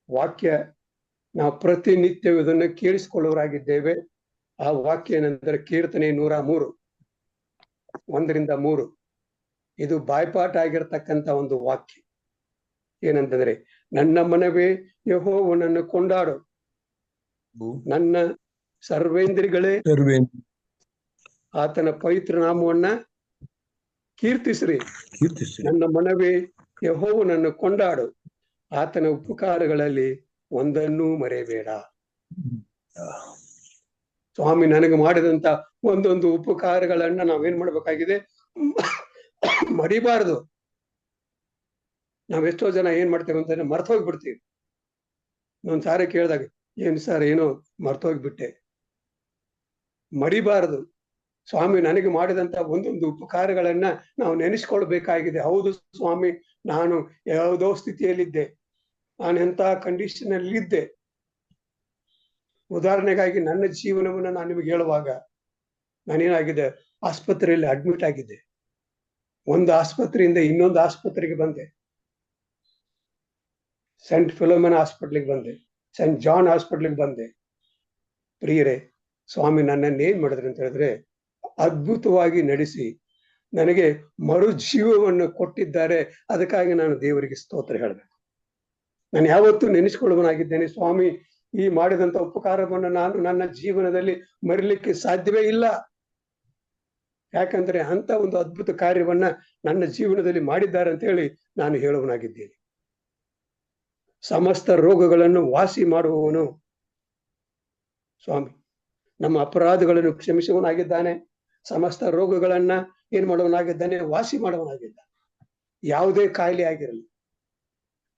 ವಾಕ್ಯ, ನಾವು ಪ್ರತಿನಿತ್ಯ ಇದನ್ನು ಕೇಳಿಸಿಕೊಳ್ಳುವರಾಗಿದ್ದೇವೆ. ಆ ವಾಕ್ಯ ಏನಂದ್ರೆ ಕೀರ್ತನೆ 103, 1-3. ಇದು ಬಾಯ್ಪಾಠ ಆಗಿರತಕ್ಕಂತ ಒಂದು ವಾಕ್ಯ. ಏನಂತಂದ್ರೆ, ನನ್ನ ಮನವೇ ಯೆಹೋವನನ್ನು ಕೊಂಡಾಡು, ನನ್ನ ಸರ್ವೇಂದ್ರಿಗಳೇ ಆತನ ಪವಿತ್ರ ನಾಮವನ್ನ ಕೀರ್ತಿಸ್ರಿ. ನನ್ನ ಮನವೇ ಯೆಹೋವನನ್ನು ಕೊಂಡಾಡು, ಆತನ ಉಪಕಾರಗಳಲ್ಲಿ ಒಂದನ್ನೂ ಮರೆಯಬೇಡ. ಸ್ವಾಮಿ ನನಗೆ ಮಾಡಿದಂತ ಒಂದೊಂದು ಉಪಕಾರಗಳನ್ನ ನಾವೇನ್ ಮಾಡ್ಬೇಕಾಗಿದೆ? ಮರಿಬಾರದು. ನಾವೆಷ್ಟೋ ಜನ ಏನ್ ಮಾಡ್ತೇವೆ ಅಂತಂದ್ರೆ ಮರ್ತೋಗ್ಬಿಡ್ತೀವಿ. ಒಂದ್ ಸಾರಿ ಕೇಳಿದಾಗ, ಏನ್ ಸರ್ ಏನೋ ಮರ್ತೋಗ್ಬಿಟ್ಟೆ. ಮರಿಬಾರದು. ಸ್ವಾಮಿ ನನಗೆ ಮಾಡಿದಂತ ಒಂದೊಂದು ಉಪಕಾರಗಳನ್ನ ನಾವು ನೆನೆಸ್ಕೊಳ್ಬೇಕಾಗಿದೆ. ಹೌದು ಸ್ವಾಮಿ, ನಾನು ಯಾವುದೋ ಸ್ಥಿತಿಯಲ್ಲಿದ್ದೆ, ನಾನು ಎಂತ ಕಂಡೀಷನ್ ಅಲ್ಲಿ ಇದ್ದೆ. ಉದಾಹರಣೆಗಾಗಿ ನನ್ನ ಜೀವನವನ್ನ ನಾನು ನಿಮಗೆ ಹೇಳುವಾಗ, ನಾನೇನಾಗಿದೆ? ಆಸ್ಪತ್ರೆಯಲ್ಲಿ ಅಡ್ಮಿಟ್ ಆಗಿದ್ದೆ. ಒಂದು ಆಸ್ಪತ್ರೆಯಿಂದ ಇನ್ನೊಂದು ಆಸ್ಪತ್ರೆಗೆ ಬಂದೆ. ಸೆಂಟ್ ಫಿಲೋಮಿನಾ ಹಾಸ್ಪಿಟ್ಲಿಗೆ ಬಂದೆ, ಸೆಂಟ್ ಜಾನ್ ಹಾಸ್ಪಿಟ್ಲಿಗೆ ಬಂದೆ. ಪ್ರಿಯರೇ, ಸ್ವಾಮಿ ನನ್ನನ್ನು ಏನ್ ಮಾಡಿದ್ರು ಅಂತ ಹೇಳಿದ್ರೆ, ಅದ್ಭುತವಾಗಿ ನಡೆಸಿ ನನಗೆ ಮರು ಜೀವವನ್ನು ಕೊಟ್ಟಿದ್ದಾರೆ. ಅದಕ್ಕಾಗಿ ನಾನು ದೇವರಿಗೆ ಸ್ತೋತ್ರ ಹೇಳಬೇಕು. ನಾನು ಯಾವತ್ತೂ ನೆನೆಸ್ಕೊಳ್ಳುವನಾಗಿದ್ದೇನೆ, ಸ್ವಾಮಿ ಈ ಮಾಡಿದಂತ ಉಪಕಾರವನ್ನು ನಾನು ನನ್ನ ಜೀವನದಲ್ಲಿ ಮರಿಲಿಕ್ಕೆ ಸಾಧ್ಯವೇ ಇಲ್ಲ. ಯಾಕಂದ್ರೆ ಅಂತ ಒಂದು ಅದ್ಭುತ ಕಾರ್ಯವನ್ನ ನನ್ನ ಜೀವನದಲ್ಲಿ ಮಾಡಿದ್ದಾರೆ ಅಂತ ಹೇಳಿ ನಾನು ಹೇಳುವನಾಗಿದ್ದೇನೆ. ಸಮಸ್ತ ರೋಗಗಳನ್ನು ವಾಸಿ ಮಾಡುವವನು ಸ್ವಾಮಿ. ನಮ್ಮ ಅಪರಾಧಗಳನ್ನು ಕ್ಷಮಿಸುವನಾಗಿದ್ದಾನೆ. ಸಮಸ್ತ ರೋಗಗಳನ್ನ ಏನ್ ಮಾಡುವನಾಗಿದ್ದಾನೆ? ವಾಸಿ ಮಾಡುವನಾಗಿದ್ದಾನೆ. ಯಾವುದೇ ಕಾಯಿಲೆ ಆಗಿರಲಿ,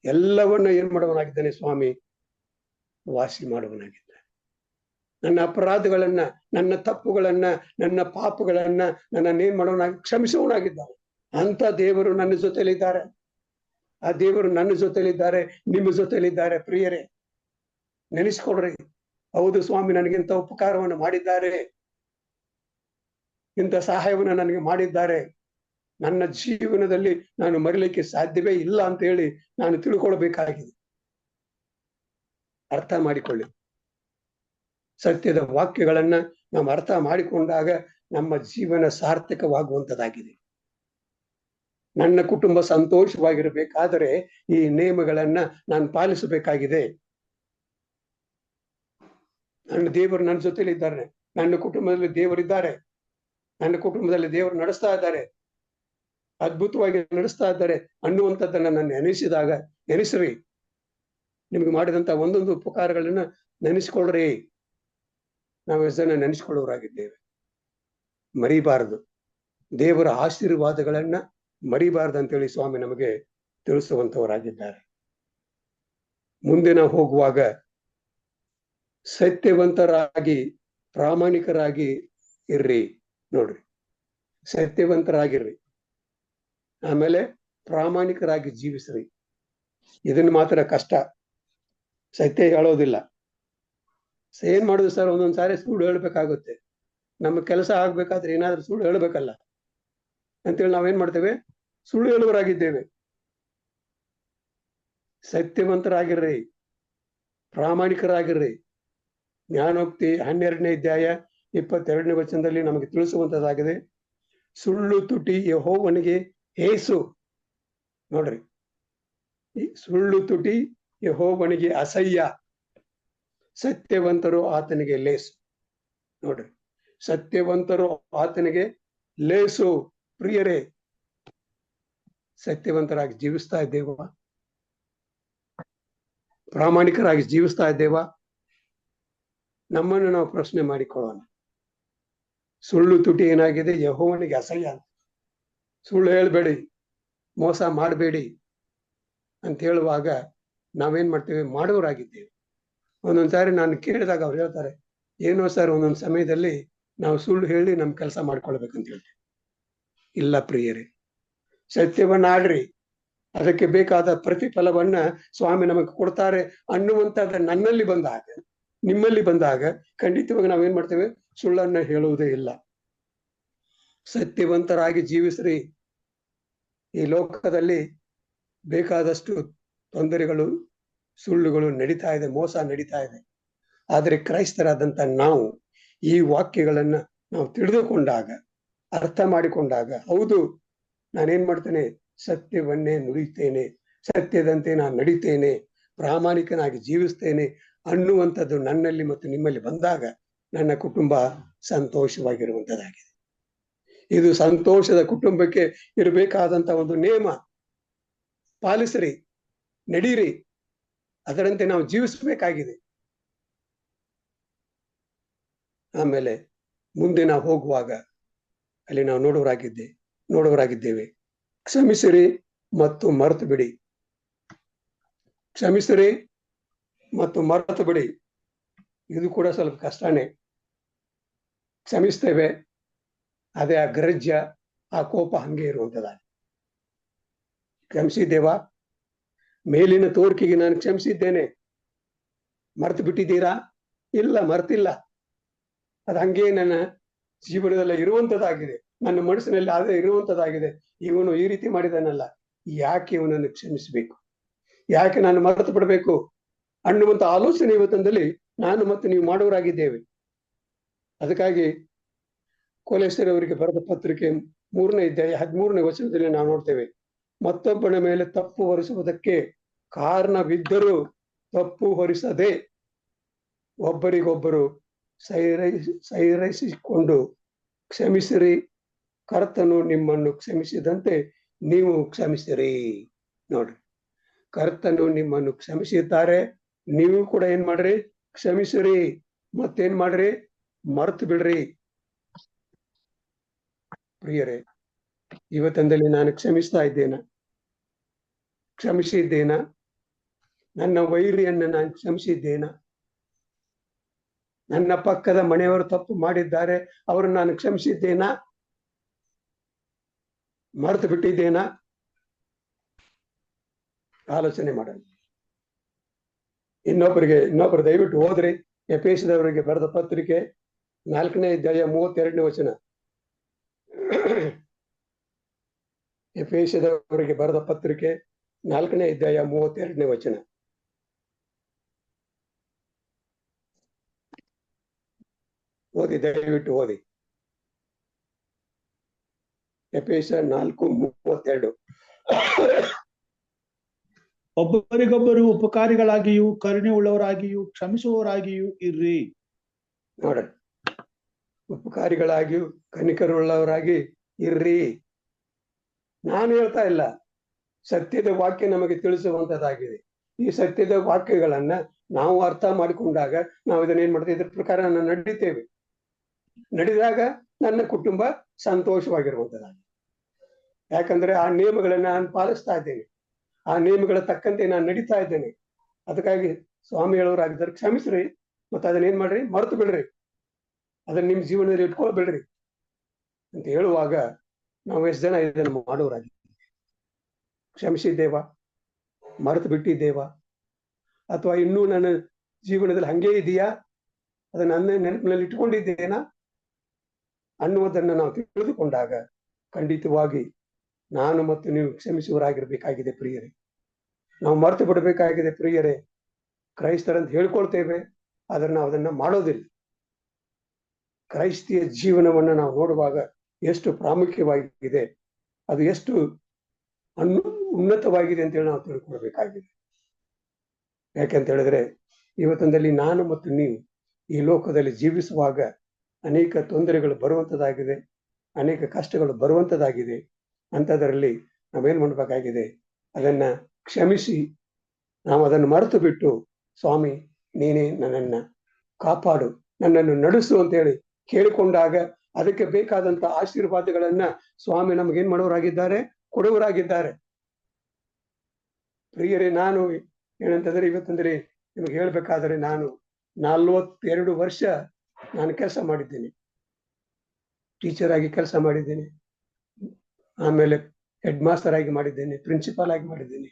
ಎಲ್ಲವನ್ನ ಏನ್ ಮಾಡುವನಾಗಿದ್ದಾನೆ? ಸ್ವಾಮಿ ವಾಸಿ ಮಾಡುವನಾಗಿದ್ದಾನೆ. ನನ್ನ ಅಪರಾಧಗಳನ್ನ, ನನ್ನ ತಪ್ಪುಗಳನ್ನ, ನನ್ನ ಪಾಪಗಳನ್ನ ನನ್ನನ್ನೇನ್ ಮಾಡುವನಾಗಿ ಕ್ಷಮಿಸುವನಾಗಿದ್ದಾನೆ. ಅಂತ ದೇವರು ನನ್ನ ಜೊತೆಲಿದ್ದಾರೆ. ಆ ದೇವರು ನನ್ನ ಜೊತೆಲಿದ್ದಾರೆ, ನಿಮ್ಮ ಜೊತೆಲಿದ್ದಾರೆ. ಪ್ರಿಯರೇ, ನೆನೆಸ್ಕೊಡ್ರಿ. ಹೌದು ಸ್ವಾಮಿ, ನನಗಿಂತ ಉಪಕಾರವನ್ನು ಮಾಡಿದ್ದಾರೆ, ಇಂಥ ಸಹಾಯವನ್ನು ನನಗೆ ಮಾಡಿದ್ದಾರೆ. ನನ್ನ ಜೀವನದಲ್ಲಿ ನಾನು ಮರಿಲಿಕ್ಕೆ ಸಾಧ್ಯವೇ ಇಲ್ಲ ಅಂತ ಹೇಳಿ ನಾನು ತಿಳ್ಕೊಳ್ಬೇಕಾಗಿದೆ. ಅರ್ಥ ಮಾಡಿಕೊಳ್ಳಿ. ಸತ್ಯದ ವಾಕ್ಯಗಳನ್ನ ನಾವು ಅರ್ಥ ಮಾಡಿಕೊಂಡಾಗ ನಮ್ಮ ಜೀವನ ಸಾರ್ಥಕವಾಗುವಂತದ್ದಾಗಿದೆ. ನನ್ನ ಕುಟುಂಬ ಸಂತೋಷವಾಗಿರಬೇಕಾದರೆ ಈ ನಿಯಮಗಳನ್ನ ನಾನು ಪಾಲಿಸಬೇಕಾಗಿದೆ. ನನ್ನ ದೇವರು ನನ್ನ ಜೊತೆಲಿ ಇದ್ದಾರೆ, ನನ್ನ ಕುಟುಂಬದಲ್ಲಿ ದೇವರಿದ್ದಾರೆ, ನನ್ನ ಕುಟುಂಬದಲ್ಲಿ ದೇವರು ನಡೆಸ್ತಾ ಇದ್ದಾರೆ, ಅದ್ಭುತವಾಗಿ ನಡೆಸ್ತಾ ಇದ್ದಾರೆ ಅನ್ನುವಂಥದ್ದನ್ನ ನಾನು ನೆನೆಸ್ರಿ. ನಿಮ್ಗೆ ಮಾಡಿದಂತ ಒಂದೊಂದು ಉಪಕಾರಗಳನ್ನ ನೆನೆಸ್ಕೊಳ್ರಿ. ನಾವು ಎಷ್ಟು ಜನ ನೆನೆಸ್ಕೊಳ್ಳೋರಾಗಿದ್ದೇವೆ? ಮರಿಬಾರದು. ದೇವರ ಆಶೀರ್ವಾದಗಳನ್ನ ಮರಿಬಾರದು ಅಂತೇಳಿ ಸ್ವಾಮಿ ನಮಗೆ ತಿಳಿಸುವಂತವರಾಗಿದ್ದಾರೆ. ಮುಂದೆ ನಾವು ಹೋಗುವಾಗ ಸತ್ಯವಂತರಾಗಿ ಪ್ರಾಮಾಣಿಕರಾಗಿ ಇರ್ರಿ. ನೋಡ್ರಿ, ಸತ್ಯವಂತರಾಗಿರ್ರಿ, ಆಮೇಲೆ ಪ್ರಾಮಾಣಿಕರಾಗಿ ಜೀವಿಸ್ರಿ. ಇದನ್ನ ಮಾತ್ರ ಕಷ್ಟ, ಸತ್ಯ ಹೇಳೋದಿಲ್ಲ. ಏನ್ ಮಾಡುದು ಸರ್? ಒಂದೊಂದ್ ಸಾರಿ ಸುಳ್ಳು ಹೇಳ್ಬೇಕಾಗುತ್ತೆ. ನಮ್ಮ ಕೆಲಸ ಆಗ್ಬೇಕಾದ್ರೆ ಏನಾದ್ರೂ ಸುಳ್ಳು ಹೇಳ್ಬೇಕಲ್ಲ ಅಂತೇಳಿ ನಾವೇನ್ ಮಾಡ್ತೇವೆ? ಸುಳ್ಳು ಹೇಳುವರಾಗಿದ್ದೇವೆ. ಸತ್ಯವಂತರಾಗಿರ್ರಿ, ಪ್ರಾಮಾಣಿಕರಾಗಿರ್ರಿ. ಜ್ಞಾನೋಕ್ತಿ 12ನೇ ಅಧ್ಯಾಯ 22ನೇ ವಚನದಲ್ಲಿ ನಮಗೆ ತಿಳಿಸುವಂತದ್ದಾಗಿದೆ. ಸುಳ್ಳು ತುಟಿ ಯೆಹೋವನಿಗೆ ಏಸು. ನೋಡ್ರಿ, ಈ ಸುಳ್ಳು ತುಟಿ ಯೆಹೋವನಿಗೆ ಅಸಹ್ಯ, ಸತ್ಯವಂತರು ಆತನಿಗೆ ಲೇಸು. ನೋಡ್ರಿ, ಸತ್ಯವಂತರು ಆತನಿಗೆ ಲೇಸು. ಪ್ರಿಯರೇ, ಸತ್ಯವಂತರಾಗಿ ಜೀವಿಸ್ತಾ ಇದ್ದೇವ? ಪ್ರಾಮಾಣಿಕರಾಗಿ ಜೀವಿಸ್ತಾ ಇದ್ದೇವ? ನಮ್ಮನ್ನು ನಾವು ಪ್ರಶ್ನೆ ಮಾಡಿಕೊಳ್ಳೋಣ. ಸುಳ್ಳು ತುಟಿ ಏನಾಗಿದೆ? ಯೆಹೋವನಿಗೆ ಅಸಹ್ಯ. ಸುಳ್ಳು ಹೇಳ್ಬೇಡಿ, ಮೋಸ ಮಾಡಬೇಡಿ ಅಂತ ಹೇಳುವಾಗ ನಾವೇನ್ ಮಾಡ್ತೇವೆ? ಮಾಡೋರಾಗಿದ್ದೇವೆ. ಒಂದೊಂದ್ಸಾರಿ ನಾನು ಕೇಳಿದಾಗ ಅವ್ರು ಹೇಳ್ತಾರೆ, ಏನೋ ಸರ್, ಒಂದೊಂದು ಸಮಯದಲ್ಲಿ ನಾವು ಸುಳ್ಳು ಹೇಳಿ ನಮ್ ಕೆಲಸ ಮಾಡ್ಕೊಳ್ಬೇಕಂತ ಹೇಳ್ತೇವೆ. ಇಲ್ಲ ಪ್ರಿಯರೇ, ಸತ್ಯವನ್ನ ಆಡ್ರಿ, ಅದಕ್ಕೆ ಬೇಕಾದ ಪ್ರತಿಫಲವನ್ನ ಸ್ವಾಮಿ ನಮಗೆ ಕೊಡ್ತಾರೆ ಅನ್ನುವಂಥದ್ದು ನನ್ನಲ್ಲಿ ಬಂದಾಗ, ನಿಮ್ಮಲ್ಲಿ ಬಂದಾಗ ಖಂಡಿತವಾಗಿ ನಾವೇನ್ ಮಾಡ್ತೇವೆ? ಸುಳ್ಳನ್ನ ಹೇಳುವುದೇ ಇಲ್ಲ. ಸತ್ಯವಂತರಾಗಿ ಜೀವಿಸ್ರಿ. ಈ ಲೋಕದಲ್ಲಿ ಬೇಕಾದಷ್ಟು ತೊಂದರೆಗಳು, ಸುಳ್ಳುಗಳು ನಡೀತಾ ಇದೆ, ಮೋಸ ನಡೀತಾ ಇದೆ. ಆದರೆ ಕ್ರೈಸ್ತರಾದಂತ ನಾವು ಈ ವಾಕ್ಯಗಳನ್ನ ನಾವು ತಿಳಿದುಕೊಂಡಾಗ, ಅರ್ಥ ಮಾಡಿಕೊಂಡಾಗ, ಹೌದು, ನಾನೇನ್ ಮಾಡ್ತೇನೆ? ಸತ್ಯವನ್ನೇ ನುಡಿತೇನೆ, ಸತ್ಯದಂತೆ ನಾನು ನಡೀತೇನೆ, ಪ್ರಾಮಾಣಿಕನಾಗಿ ಜೀವಿಸ್ತೇನೆ ಅನ್ನುವಂಥದ್ದು ನನ್ನಲ್ಲಿ ಮತ್ತು ನಿಮ್ಮಲ್ಲಿ ಬಂದಾಗ ನನ್ನ ಕುಟುಂಬ ಸಂತೋಷವಾಗಿರುವಂಥದ್ದಾಗಿದೆ. ಇದು ಸಂತೋಷದ ಕುಟುಂಬಕ್ಕೆ ಇರಬೇಕಾದಂತ ಒಂದು ನಿಯಮ. ಪಾಲಿಸ್ರಿ, ನಡೀರಿ, ಅದರಂತೆ ನಾವು ಜೀವಿಸಬೇಕಾಗಿದೆ. ಆಮೇಲೆ ಮುಂದೆ ನಾವು ಹೋಗುವಾಗ ಅಲ್ಲಿ ನಾವು ನೋಡುವರಾಗಿದ್ದೇವೆ. ಕ್ಷಮಿಸಿರಿ ಮತ್ತು ಮರೆತು ಬಿಡಿ. ಕ್ಷಮಿಸಿರಿ ಮತ್ತು ಮರೆತು ಬಿಡಿ. ಇದು ಕೂಡ ಸ್ವಲ್ಪ ಕಷ್ಟನೇ. ಕ್ಷಮಿಸ್ತೇವೆ, ಅದೇ ಆ ಗ್ರಜ್ಯ, ಆ ಕೋಪ ಹಂಗೆ ಇರುವಂತದ. ಕ್ಷಮಿಸಿದ್ದೇವಾ? ಮೇಲಿನ ತೋರಿಕೆಗೆ ನಾನು ಕ್ಷಮಿಸಿದ್ದೇನೆ. ಮರೆತು ಬಿಟ್ಟಿದ್ದೀರಾ? ಇಲ್ಲ, ಮರೆತಿಲ್ಲ. ಅದು ಹಂಗೆ ನನ್ನ ಜೀವನದಲ್ಲಿ ಇರುವಂತದ್ದಾಗಿದೆ, ನನ್ನ ಮನಸ್ಸಿನಲ್ಲಿ ಅದೇ ಇರುವಂತದ್ದಾಗಿದೆ. ಇವನು ಈ ರೀತಿ ಮಾಡಿದಾನಲ್ಲ, ಯಾಕೆ ಇವನನ್ನು ಕ್ಷಮಿಸಬೇಕು, ಯಾಕೆ ನಾನು ಮರೆತು ಬಿಡಬೇಕು ಅನ್ನುವಂತ ಆಲೋಚನೆ ಇವತ್ತಂದಲ್ಲಿ ನಾನು ಮತ್ತು ನೀವು ಮಾಡುವರಾಗಿದ್ದೇವೆ. ಅದಕ್ಕಾಗಿ ಕೊಲೆಸೆರವರಿಗೆ ಬರೆದ ಪತ್ರಿಕೆ 3ನೇ ಅಧ್ಯಾಯ 13ನೇ ವಚನದಲ್ಲಿ ನಾವು ನೋಡ್ತೇವೆ, ಮತ್ತೊಬ್ಬನ ಮೇಲೆ ತಪ್ಪು ಹೊರಿಸುವುದಕ್ಕೆ ಕಾರಣವಿದ್ದರೂ ತಪ್ಪು ಹೊರಿಸದೆ ಒಬ್ಬರಿಗೊಬ್ಬರು ಸೈರೈಸಿಕೊಂಡು ಕ್ಷಮಿಸಿರಿ. ಕರ್ತನು ನಿಮ್ಮನ್ನು ಕ್ಷಮಿಸಿದಂತೆ ನೀವು ಕ್ಷಮಿಸಿರಿ. ನೋಡ್ರಿ, ಕರ್ತನು ನಿಮ್ಮನ್ನು ಕ್ಷಮಿಸಿದ್ದಾರೆ, ನೀವು ಕೂಡ ಏನ್ ಮಾಡ್ರಿ? ಕ್ಷಮಿಸಿರಿ. ಮತ್ತೇನ್ ಮಾಡ್ರಿ? ಮರ್ತು ಬಿಡ್ರಿ. ಪ್ರಿಯರೇ, ಇವತ್ತಂದಲ್ಲಿ ನಾನು ಕ್ಷಮಿಸಿದ್ದೇನ? ನನ್ನ ವೈರಿಯನ್ನು ನಾನು ಕ್ಷಮಿಸಿದ್ದೇನ? ನನ್ನ ಪಕ್ಕದ ಮನೆಯವರು ತಪ್ಪು ಮಾಡಿದ್ದಾರೆ, ಅವರು ನಾನು ಕ್ಷಮಿಸಿದ್ದೇನಾ? ಮರೆತು ಬಿಟ್ಟಿದ್ದೇನಾ? ಆಲೋಚನೆ ಮಾಡೋಣ. ಇನ್ನೊಬ್ಬರು ದಯವಿಟ್ಟು ಹೋದ್ರಿ. ಎಫೆಸದವರಿಗೆ ಬರೆದ ಪತ್ರಿಕೆ 4ನೇ ಅಧ್ಯಾಯ 32ನೇ ವಚನ. ಎಫೆಸದವರಿಗೆ ಬರೆದ ಪತ್ರಿಕೆ 4ನೇ ಅಧ್ಯಾಯ 32ನೇ ವಚನ. ಓದಿ, ದಯವಿಟ್ಟು ಓದಿ. ಎಫೆಸ 4:32. ಒಬ್ಬರಿಗೊಬ್ಬರು ಉಪಕಾರಿಗಳಾಗಿಯೂ ಕರುಣೆ ಉಳ್ಳವರಾಗಿಯೂ ಕ್ಷಮಿಸುವವರಾಗಿಯೂ ಇರ್ರಿ. ನೋಡ್ರಿ, ಉಪಕಾರಿಗಳಾಗಿಯೂ ಕನಿಕರುಳ್ಳವರಾಗಿ ಇರ್ರಿ. ನಾನು ಹೇಳ್ತಾ ಇಲ್ಲ, ಸತ್ಯದ ವಾಕ್ಯ ನಮಗೆ ತಿಳಿಸುವಂತದ್ದಾಗಿದೆ. ಈ ಸತ್ಯದ ವಾಕ್ಯಗಳನ್ನ ನಾವು ಅರ್ಥ ಮಾಡಿಕೊಂಡಾಗ ನಾವು ಇದನ್ನ ಏನ್ ಮಾಡ್ತೇವೆ, ಇದ್ರ ಪ್ರಕಾರ ನಾವು ನಡೀತೇವೆ. ನಡೆದಾಗ ನನ್ನ ಕುಟುಂಬ ಸಂತೋಷವಾಗಿರುವಂತದ್ದಾಗಿದೆ. ಯಾಕಂದ್ರೆ ಆ ನಿಯಮಗಳನ್ನ ನಾನು ಪಾಲಿಸ್ತಾ ಇದ್ದೇನೆ, ಆ ನಿಯಮಗಳ ತಕ್ಕಂತೆ ನಾನು ನಡೀತಾ ಇದ್ದೇನೆ. ಅದಕ್ಕಾಗಿ ಸ್ವಾಮಿ ಹೇಳೋರಾಗಿದ್ದಾರೆ, ಕ್ಷಮಿಸ್ರಿ, ಮತ್ತೆ ಅದನ್ನ ಏನ್ ಮಾಡ್ರಿ, ಮರೆತು ಬಿಡ್ರಿ, ಅದನ್ನ ನಿಮ್ ಜೀವನದಲ್ಲಿ ಇಟ್ಕೊಳ್ಬೇಡ್ರಿ ಅಂತ ಹೇಳುವಾಗ ನಾವು ಎಷ್ಟು ಜನ ಇದನ್ನು ಮಾಡೋರಾಗಿ ಕ್ಷಮಿಸಿದ್ದೇವಾ, ಮರೆತು ಬಿಟ್ಟಿದ್ದೇವಾ, ಅಥವಾ ಇನ್ನೂ ನನ್ನ ಜೀವನದಲ್ಲಿ ಹಂಗೇ ಇದೆಯಾ, ಅದನ್ನ ನನ್ನ ನೆನಪಿನಲ್ಲಿ ಇಟ್ಕೊಂಡಿದ್ದೇನಾ ಅನ್ನುವುದನ್ನು ನಾವು ತಿಳಿದುಕೊಂಡಾಗ ಖಂಡಿತವಾಗಿ ನಾನು ಮತ್ತು ನೀವು ಕ್ಷಮಿಸುವರಾಗಿರ್ಬೇಕಾಗಿದೆ ಪ್ರಿಯರೇ. ನಾವು ಮರೆತು ಬಿಡಬೇಕಾಗಿದೆ ಪ್ರಿಯರೇ. ಕ್ರೈಸ್ತರಂತ ಹೇಳ್ಕೊಳ್ತೇವೆ, ಆದ್ರೆ ನಾವು ಅದನ್ನ ಮಾಡೋದಿಲ್ಲ. ಕ್ರೈಸ್ತಿಯ ಜೀವನವನ್ನ ನಾವು ನೋಡುವಾಗ ಎಷ್ಟು ಪ್ರಾಮುಖ್ಯವಾಗಿದೆ, ಅದು ಎಷ್ಟು ಉನ್ನತವಾಗಿದೆ ಅಂತೇಳಿ ನಾವು ತಿಳ್ಕೊಳ್ಬೇಕಾಗಿದೆ. ಯಾಕೆಂತ ಹೇಳಿದ್ರೆ ಇವತ್ತೊಂದಲ್ಲಿ ನಾನು ಮತ್ತು ನೀವು ಈ ಲೋಕದಲ್ಲಿ ಜೀವಿಸುವಾಗ ಅನೇಕ ತೊಂದರೆಗಳು ಬರುವಂತದ್ದಾಗಿದೆ, ಅನೇಕ ಕಷ್ಟಗಳು ಬರುವಂತದ್ದಾಗಿದೆ. ಅಂಥದ್ರಲ್ಲಿ ನಾವೇನ್ ಮಾಡ್ಬೇಕಾಗಿದೆ, ಅದನ್ನ ಕ್ಷಮಿಸಿ ನಾವು ಅದನ್ನು ಮರೆತು ಬಿಟ್ಟು, ಸ್ವಾಮಿ ನೀನೇ ನನ್ನನ್ನ ಕಾಪಾಡು, ನನ್ನನ್ನು ನಡೆಸು ಅಂತೇಳಿ ಕೇಳಿಕೊಂಡಾಗ ಅದಕ್ಕೆ ಬೇಕಾದಂತ ಆಶೀರ್ವಾದಗಳನ್ನ ಸ್ವಾಮಿ ನಮಗೇನ್ ಮಾಡೋರಾಗಿದ್ದಾರೆ, ಕೊಡುವರಾಗಿದ್ದಾರೆ. ಪ್ರಿಯರೇ, ನಾನು ಏನಂತಂದ್ರೆ ಇವತ್ತಂದ್ರೆ ನಿಮಗೆ ಹೇಳ್ಬೇಕಾದ್ರೆ, ನಾನು 42 ವರ್ಷ ನಾನು ಕೆಲಸ ಮಾಡಿದ್ದೇನೆ, ಟೀಚರ್ ಆಗಿ ಕೆಲಸ ಮಾಡಿದ್ದೇನೆ, ಆಮೇಲೆ ಹೆಡ್ ಮಾಸ್ಟರ್ ಆಗಿ ಮಾಡಿದ್ದೇನೆ, ಪ್ರಿನ್ಸಿಪಾಲ್ ಆಗಿ ಮಾಡಿದ್ದೇನೆ.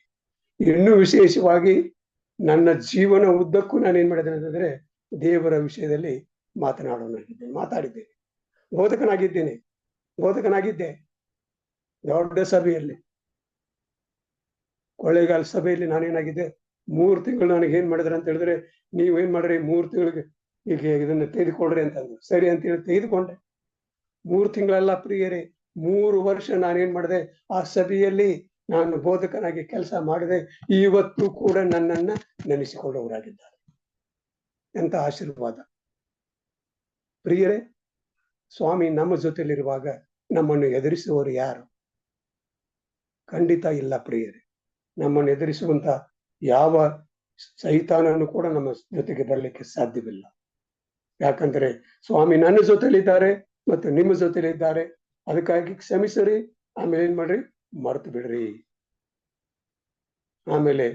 ಇನ್ನೂ ವಿಶೇಷವಾಗಿ ನನ್ನ ಜೀವನ ಉದ್ದಕ್ಕೂ ನಾನು ಏನ್ ಮಾಡಿದ್ದೇನೆ ಅಂತಂದ್ರೆ ದೇವರ ವಿಷಯದಲ್ಲಿ ಮಾತಾಡಿದ್ದೇನೆ, ಬೋಧಕನಾಗಿದ್ದೆ. ದೊಡ್ಡ ಸಭೆಯಲ್ಲಿ, ಕೊಳ್ಳೇಗಾಲ ಸಭೆಯಲ್ಲಿ ನಾನೇನಾಗಿದ್ದೆ, 3 ತಿಂಗಳು ನನಗೆ ಏನ್ ಮಾಡಿದ್ರೆ ಅಂತ ಹೇಳಿದ್ರೆ, ನೀವು ಏನ್ ಮಾಡ್ರಿ 3 ತಿಂಗಳಿಗೆ ಈಗ ಇದನ್ನ ತೆಗೆದುಕೊಳ್ರಿ ಅಂತಂದ್ರು. ಸರಿ ಅಂತ ಹೇಳಿ ತೆಗೆದುಕೊಂಡೆ. 3 ತಿಂಗಳಲ್ಲ ಪ್ರಿಯರೇ, 3 ವರ್ಷ ನಾನೇನ್ ಮಾಡಿದೆ, ಆ ಸಭೆಯಲ್ಲಿ ನಾನು ಬೋಧಕನಾಗಿ ಕೆಲಸ ಮಾಡಿದೆ. ಇವತ್ತು ಕೂಡ ನನ್ನನ್ನ ನೆನೆಸಿಕೊಳ್ಳುವವರಾಗಿದ್ದಾರೆ. ಎಂತ ಆಶೀರ್ವಾದ ಪ್ರಿಯರೇ. ಸ್ವಾಮಿ ನಮ್ಮ ಜೊತೆಲಿರುವಾಗ ನಮ್ಮನ್ನು ಎದುರಿಸುವವರು ಯಾರು? ಖಂಡಿತ ಇಲ್ಲ ಪ್ರಿಯರೇ. ನಮ್ಮನ್ನು ಎದುರಿಸುವಂತ ಯಾವ ಸೈತಾನನು ಕೂಡ ನಮ್ಮ ಜೊತೆಗೆ ಬರಲಿಕ್ಕೆ ಸಾಧ್ಯವಿಲ್ಲ. ಯಾಕಂದ್ರೆ ಸ್ವಾಮಿ ನನ್ನ ಜೊತೆಲಿದ್ದಾರೆ ಮತ್ತು ನಿಮ್ಮ ಜೊತೆಲಿದ್ದಾರೆ. ಅದಕ್ಕಾಗಿ ಕ್ಷಮಿಸ್ರಿ, ಆಮೇಲೆ ಏನ್ ಮಾಡ್ರಿ, ಮರೆತು ಬಿಡ್ರಿ. ಆಮೇಲೆ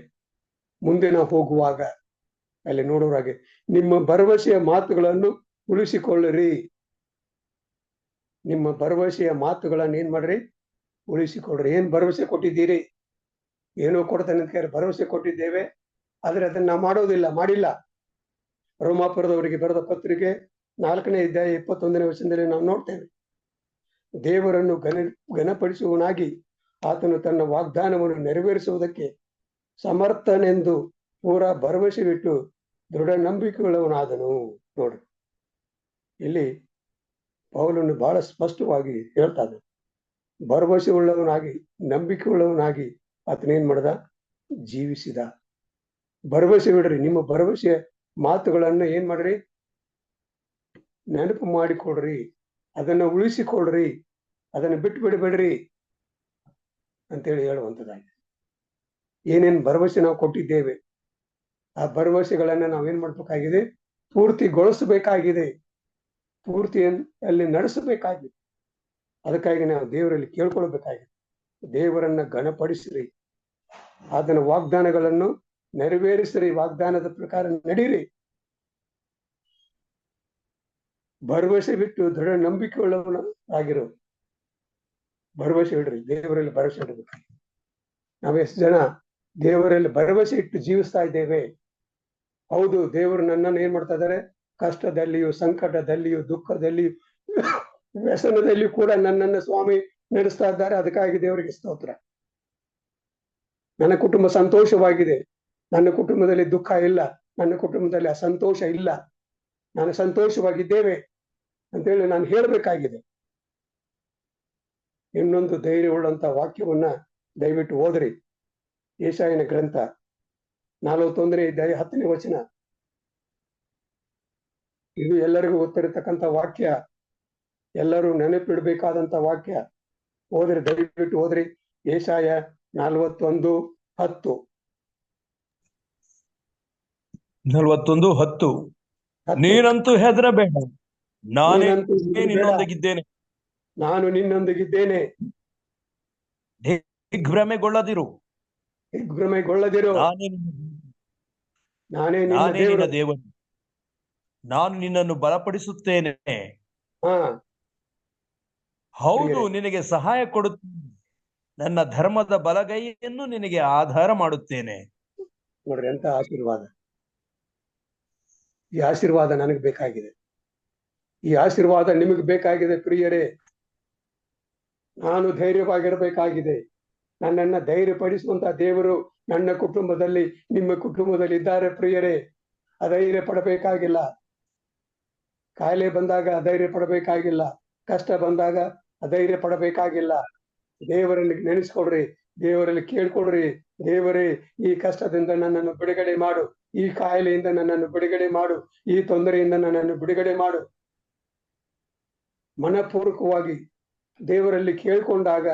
ಮುಂದೆ ನಾವು ಹೋಗುವಾಗ ಅಲ್ಲಿ ನೋಡೋರಾಗೆ ನಿಮ್ಮ ಭರವಸೆಯ ಮಾತುಗಳನ್ನು ಉಳಿಸಿಕೊಳ್ಳ್ರಿ. ನಿಮ್ಮ ಭರವಸೆಯ ಮಾತುಗಳನ್ನು ಏನ್ ಮಾಡ್ರಿ, ಉಳಿಸಿಕೊಳ್ಳ್ರಿ. ಏನ್ ಭರವಸೆ ಕೊಟ್ಟಿದ್ದೀರಿ? ಏನೋ ಕೊಡ್ತಾನೆ ಅಂತ ಭರವಸೆ ಕೊಟ್ಟಿದ್ದೇವೆ, ಆದ್ರೆ ಅದನ್ನ ನಾವು ಮಾಡಿಲ್ಲ. ರೋಮಾಪುರದವರಿಗೆ ಬರೆದ ಪತ್ರಿಕೆ 4ನೇ ಅಧ್ಯಾಯ 21ನೇ ವಚನದಲ್ಲಿ ನಾವು ನೋಡ್ತೇವೆ, ದೇವರನ್ನು ಘನಪಡಿಸುವನಾಗಿ ಆತನು ತನ್ನ ವಾಗ್ದಾನವನ್ನು ನೆರವೇರಿಸುವುದಕ್ಕೆ ಸಮರ್ಥನೆಂದು ಪೂರಾ ಭರವಸೆ ಬಿಟ್ಟು ದೃಢ ನಂಬಿಕೆಯುಳ್ಳವನಾದನು. ನೋಡ್ರಿ, ಇಲ್ಲಿ ಪೌಲನು ಬಹಳ ಸ್ಪಷ್ಟವಾಗಿ ಹೇಳ್ತಾನೆ, ಭರವಸೆ ಉಳ್ಳವನಾಗಿ, ನಂಬಿಕೆ ಉಳ್ಳವನಾಗಿ ಆತನೇನ್ ಮಾಡ್ದ, ಜೀವಿಸಿದ. ಭರವಸೆ ಬಿಡ್ರಿ, ನಿಮ್ಮ ಭರವಸೆಯ ಮಾತುಗಳನ್ನ ಏನ್ ಮಾಡ್ರಿ, ನೆನಪು ಮಾಡಿಕೊಡ್ರಿ, ಅದನ್ನ ಉಳಿಸಿಕೊಡ್ರಿ, ಅದನ್ನ ಬಿಟ್ಟು ಬಿಡಬೇಡ್ರಿ ಅಂತೇಳಿ ಹೇಳುವಂಥದ್ದಾಗಿದೆ. ಏನೇನ್ ಭರವಸೆ ನಾವು ಕೊಟ್ಟಿದ್ದೇವೆ, ಆ ಭರವಸೆಗಳನ್ನ ನಾವೇನ್ ಮಾಡ್ಬೇಕಾಗಿದೆ, ಪೂರ್ತಿಗೊಳಿಸಬೇಕಾಗಿದೆ, ಪೂರ್ತಿಯಲ್ಲಿ ನಡೆಸಬೇಕಾಗಿದೆ. ಅದಕ್ಕಾಗಿ ನಾವು ದೇವರಲ್ಲಿ ಕೇಳ್ಕೊಳ್ಬೇಕಾಗಿದೆ, ದೇವರನ್ನ ಘನಪಡಿಸ್ರಿ, ಅದನ್ನ ವಾಗ್ದಾನಗಳನ್ನು ನೆರವೇರಿಸ್ರಿ, ವಾಗ್ದಾನದ ಪ್ರಕಾರ ನಡೀರಿ. ಭರವಸೆ ಬಿಟ್ಟು ದೃಢ ನಂಬಿಕೆ ಉಳ್ಳವನಾಗಿರೋ, ಭರವಸೆ ಇಡ್ರಿ, ದೇವರಲ್ಲಿ ಭರವಸೆ ಇಡಬೇಕು. ನಾವೆಷ್ಟು ಜನ ದೇವರಲ್ಲಿ ಭರವಸೆ ಇಟ್ಟು ಜೀವಿಸ್ತಾ ಇದ್ದೇವೆ? ಹೌದು, ದೇವರು ನನ್ನನ್ನು ಏನ್ ಮಾಡ್ತಾ ಇದ್ದಾರೆ, ಕಷ್ಟದಲ್ಲಿಯೂ, ಸಂಕಟದಲ್ಲಿಯೂ, ದುಃಖದಲ್ಲಿಯೂ, ವ್ಯಸನದಲ್ಲಿಯೂ ಕೂಡ ನನ್ನನ್ನು ಸ್ವಾಮಿ ನಡೆಸ್ತಾ ಇದ್ದಾರೆ. ಅದಕ್ಕಾಗಿ ದೇವರಿಗೆ ಸ್ತೋತ್ರ. ನನ್ನ ಕುಟುಂಬ ಸಂತೋಷವಾಗಿದೆ, ನನ್ನ ಕುಟುಂಬದಲ್ಲಿ ದುಃಖ ಇಲ್ಲ, ನನ್ನ ಕುಟುಂಬದಲ್ಲಿ ಅಸಂತೋಷ ಇಲ್ಲ, ನಾನು ಸಂತೋಷವಾಗಿದ್ದೇವೆ ಅಂತೇಳಿ ನಾನು ಹೇಳಬೇಕಾಗಿದೆ. ಇನ್ನೊಂದು ಧೈರ್ಯವುಳ್ಳಂತ ವಾಕ್ಯವನ್ನ ದಯವಿಟ್ಟು ಓದ್ರಿ. ಯೆಶಾಯನ ಗ್ರಂಥ 41ನೇ ಅಧ್ಯಾಯ 10ನೇ ವಚನ. ಇದು ಎಲ್ಲರಿಗೂ ಗೊತ್ತಿರತಕ್ಕಂಥ ವಾಕ್ಯ, ಎಲ್ಲರೂ ನೆನಪಿಡ್ಬೇಕಾದಂತ ವಾಕ್ಯ. ಓದ್ರಿ, ದಯವಿಟ್ಟು ಓದ್ರಿ. ಯೆಶಾಯ 41:10. 41:10. ನೀನಂತೂ ಹೆದರಬೇಡ, ನಾನೇ ನಿನ್ನೊಂದಿಗಿದ್ದೇನೆ. ನಾನು ನಿನ್ನೊಂದಿಗಿದ್ದೇನೆ. ದಿಗ್ಭ್ರಮೆಗೊಳ್ಳದಿರು, ನಾನೇ ನಿನ್ನ ದೇವರು. ನಾನು ನಿನ್ನನ್ನು ಬಲಪಡಿಸುತ್ತೇನೆ. ಹೌದು, ನಿನಗೆ ಸಹಾಯ ಕೊಡುತ್ತೇನೆ. ನನ್ನ ಧರ್ಮದ ಬಲಗೈಯನ್ನು ನಿನಗೆ ಆಧಾರ ಮಾಡುತ್ತೇನೆ. ನೋಡ್ರಿ, ಎಂತ ಆಶೀರ್ವಾದ. ಈ ಆಶೀರ್ವಾದ ನನಗೆ ಬೇಕಾಗಿದೆ. ಈ ಆಶೀರ್ವಾದ ನಿಮಗೆ ಬೇಕಾಗಿದೆ ಪ್ರಿಯರೇ. ನಾನು ಧೈರ್ಯವಾಗಿರಬೇಕಾಗಿದೆ. ನನ್ನನ್ನ ಧೈರ್ಯಪಡಿಸುವಂತ ದೇವರು ನನ್ನ ಕುಟುಂಬದಲ್ಲಿ, ನಿಮ್ಮ ಕುಟುಂಬದಲ್ಲಿ ಇದ್ದಾರೆ ಪ್ರಿಯರೇ. ಅಧೈರ್ಯ ಪಡಬೇಕಾಗಿಲ್ಲ. ಕಾಯಿಲೆ ಬಂದಾಗ ಅಧೈರ್ಯ ಪಡಬೇಕಾಗಿಲ್ಲ. ಕಷ್ಟ ಬಂದಾಗ ಅಧೈರ್ಯ ಪಡಬೇಕಾಗಿಲ್ಲ. ದೇವರಲ್ಲಿ ನೆನೆಸ್ಕೊಡ್ರಿ, ದೇವರಲ್ಲಿ ಕೇಳ್ಕೊಡ್ರಿ. ದೇವರೇ, ಈ ಕಷ್ಟದಿಂದ ನನ್ನನ್ನು ಬಿಡುಗಡೆ ಮಾಡು, ಈ ಕಾಯಿಲೆಯಿಂದ ನನ್ನನ್ನು ಬಿಡುಗಡೆ ಮಾಡು, ಈ ತೊಂದರೆಯಿಂದ ನನ್ನನ್ನು ಬಿಡುಗಡೆ ಮಾಡು. ಮನಪೂರ್ವಕವಾಗಿ ದೇವರಲ್ಲಿ ಕೇಳ್ಕೊಂಡಾಗ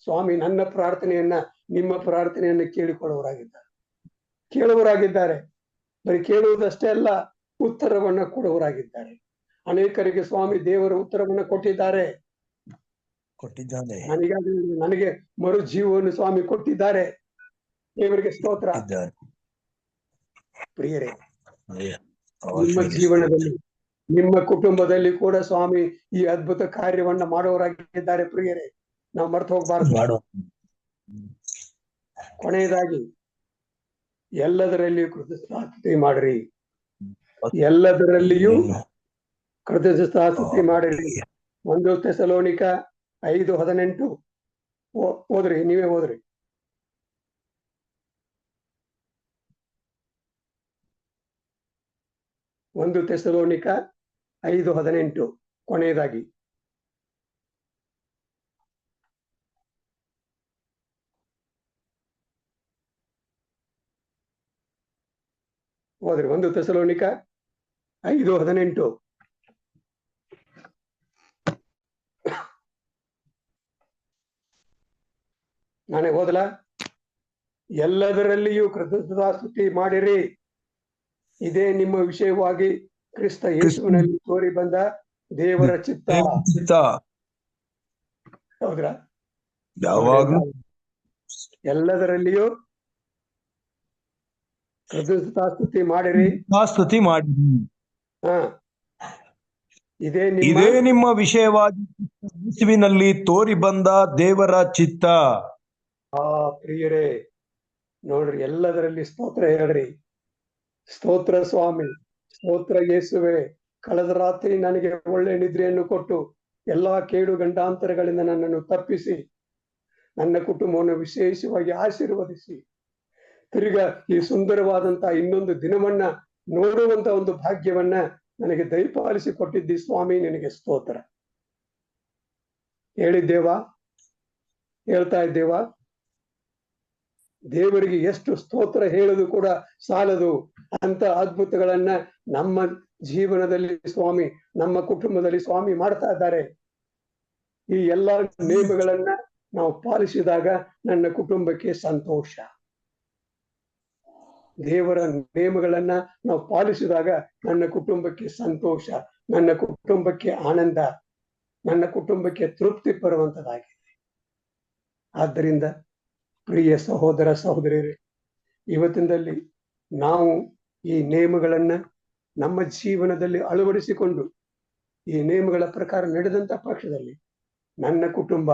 ಸ್ವಾಮಿ ನನ್ನ ಪ್ರಾರ್ಥನೆಯನ್ನ, ನಿಮ್ಮ ಪ್ರಾರ್ಥನೆಯನ್ನ ಕೇಳುವವರಾಗಿದ್ದಾರೆ. ಬರೀ ಕೇಳುವುದಷ್ಟೇ ಅಲ್ಲ, ಉತ್ತರವನ್ನ ಕೊಡುವವರಾಗಿದ್ದಾರೆ. ಅನೇಕರಿಗೆ ಸ್ವಾಮಿ ದೇವರ ಉತ್ತರವನ್ನ ಕೊಟ್ಟಿದ್ದಾನೆ. ನನಗೆ ಮರು ಜೀವವನ್ನು ಸ್ವಾಮಿ ಕೊಟ್ಟಿದ್ದಾರೆ. ದೇವರಿಗೆ ಸ್ತೋತ್ರ. ಪ್ರಿಯರೇ, ನಿಮ್ಮ ಜೀವನದಲ್ಲಿ, ನಿಮ್ಮ ಕುಟುಂಬದಲ್ಲಿ ಕೂಡ ಸ್ವಾಮಿ ಈ ಅದ್ಭುತ ಕಾರ್ಯವನ್ನ ಮಾಡುವವರಾಗಿದ್ದಾರೆ ಪ್ರಿಯರೇ. ನಾವು ಮರ್ತು ಹೋಗ್ಬಾರ್ದು. ಕೊನೆಯದಾಗಿ ಎಲ್ಲದರಲ್ಲಿಯೂ ಕೃತಜ್ಞತಾಸ್ತುತಿ ಮಾಡ್ರಿ. ಎಲ್ಲದರಲ್ಲಿಯೂ ಕೃತಜ್ಞತಾಸ್ತುತಿ ಮಾಡಿರಿ. 1 ಥೆಸಲೋನಿಕ 5:18. ಓದ್ರಿ, ನೀವೇ ಓದ್ರಿ. ಒಂದು ಥೆಸಲೋನಿಕ 5:18 ಕೊನೆಯದಾಗಿ. ಹೋದ್ರಿ, 1 ಥೆಸಲೋನಿಕ 5:18. ನಾನೇ ಓದಲ? ಎಲ್ಲದರಲ್ಲಿಯೂ ಕೃತಜ್ಞತಾಸ್ತುತಿ ಮಾಡಿರಿ. ಇದೇ ನಿಮ್ಮ ವಿಷಯವಾಗಿ ಕ್ರಿಸ್ತ ಯೇಸುವಿನಲ್ಲಿ ತೋರಿ ಬಂದ ದೇವರ ಚಿತ್ತ. ಹೌದ್ರಾ? ಯಾವಾಗಲೂ ಎಲ್ಲದರಲ್ಲಿಯೂ ಕೃತಜ್ಞತಾಸ್ತುತಿ ಮಾಡಿರಿ. ಇದೇ ನಿಮ್ಮ ವಿಷಯವಾಗಿ ಯೇಸುವಿನಲ್ಲಿ ತೋರಿ ಬಂದ ದೇವರ ಚಿತ್ತ. ಪ್ರಿಯರೇ, ನೋಡ್ರಿ, ಎಲ್ಲದರಲ್ಲಿ ಸ್ತೋತ್ರ ಹೇಳ್ರಿ. ಸ್ತೋತ್ರ ಸ್ವಾಮಿ, ಸ್ತೋತ್ರ ಯೇಸುವೆ. ಕಳೆದ ರಾತ್ರಿ ನನಗೆ ಒಳ್ಳೆ ನಿದ್ರೆಯನ್ನು ಕೊಟ್ಟು ಎಲ್ಲಾ ಕೇಡು ಗಂಡಾಂತರಗಳಿಂದ ನನ್ನನ್ನು ತಪ್ಪಿಸಿ, ನನ್ನ ಕುಟುಂಬವನ್ನು ವಿಶೇಷವಾಗಿ ಆಶೀರ್ವದಿಸಿ, ತಿರ್ಗಾ ಈ ಸುಂದರವಾದಂತಹ ಇನ್ನೊಂದು ದಿನವನ್ನ ನೋಡುವಂತ ಒಂದು ಭಾಗ್ಯವನ್ನ ನನಗೆ ದಯಪಾಲಿಸಿ ಕೊಟ್ಟಿದ್ದಿ ಸ್ವಾಮಿ, ನಿನಗೆ ಸ್ತೋತ್ರ. ಹೇಳಿದ್ದೇವಾ? ಹೇಳ್ತಾ ಇದ್ದೇವಾ? ದೇವರಿಗೆ ಎಷ್ಟು ಸ್ತೋತ್ರ ಹೇಳೋದು ಕೂಡ ಸಾಲದು. ಅಂತ ಅದ್ಭುತಗಳನ್ನ ನಮ್ಮ ಜೀವನದಲ್ಲಿ ಸ್ವಾಮಿ, ನಮ್ಮ ಕುಟುಂಬದಲ್ಲಿ ಸ್ವಾಮಿ ಮಾಡ್ತಾ ಇದ್ದಾರೆ. ಈ ಎಲ್ಲಾ ನೇಮಗಳನ್ನ ನಾವು ಪಾಲಿಸಿದಾಗ ನನ್ನ ಕುಟುಂಬಕ್ಕೆ ಸಂತೋಷ. ದೇವರ ನೇಮಗಳನ್ನ ನಾವು ಪಾಲಿಸಿದಾಗ ನನ್ನ ಕುಟುಂಬಕ್ಕೆ ಸಂತೋಷ, ನನ್ನ ಕುಟುಂಬಕ್ಕೆ ಆನಂದ, ನನ್ನ ಕುಟುಂಬಕ್ಕೆ ತೃಪ್ತಿ ಬರುವಂತದಾಗಿದೆ. ಆದ್ದರಿಂದ ಪ್ರಿಯ ಸಹೋದರ ಸಹೋದರಿಯರೇ, ಇವತ್ತಿನಲ್ಲಿ ನಾವು ಈ ನೇಮಗಳನ್ನ ನಮ್ಮ ಜೀವನದಲ್ಲಿ ಅಳವಡಿಸಿಕೊಂಡು ಈ ನೇಮಗಳ ಪ್ರಕಾರ ನಡೆದಂತ ಪಕ್ಷದಲ್ಲಿ ನನ್ನ ಕುಟುಂಬ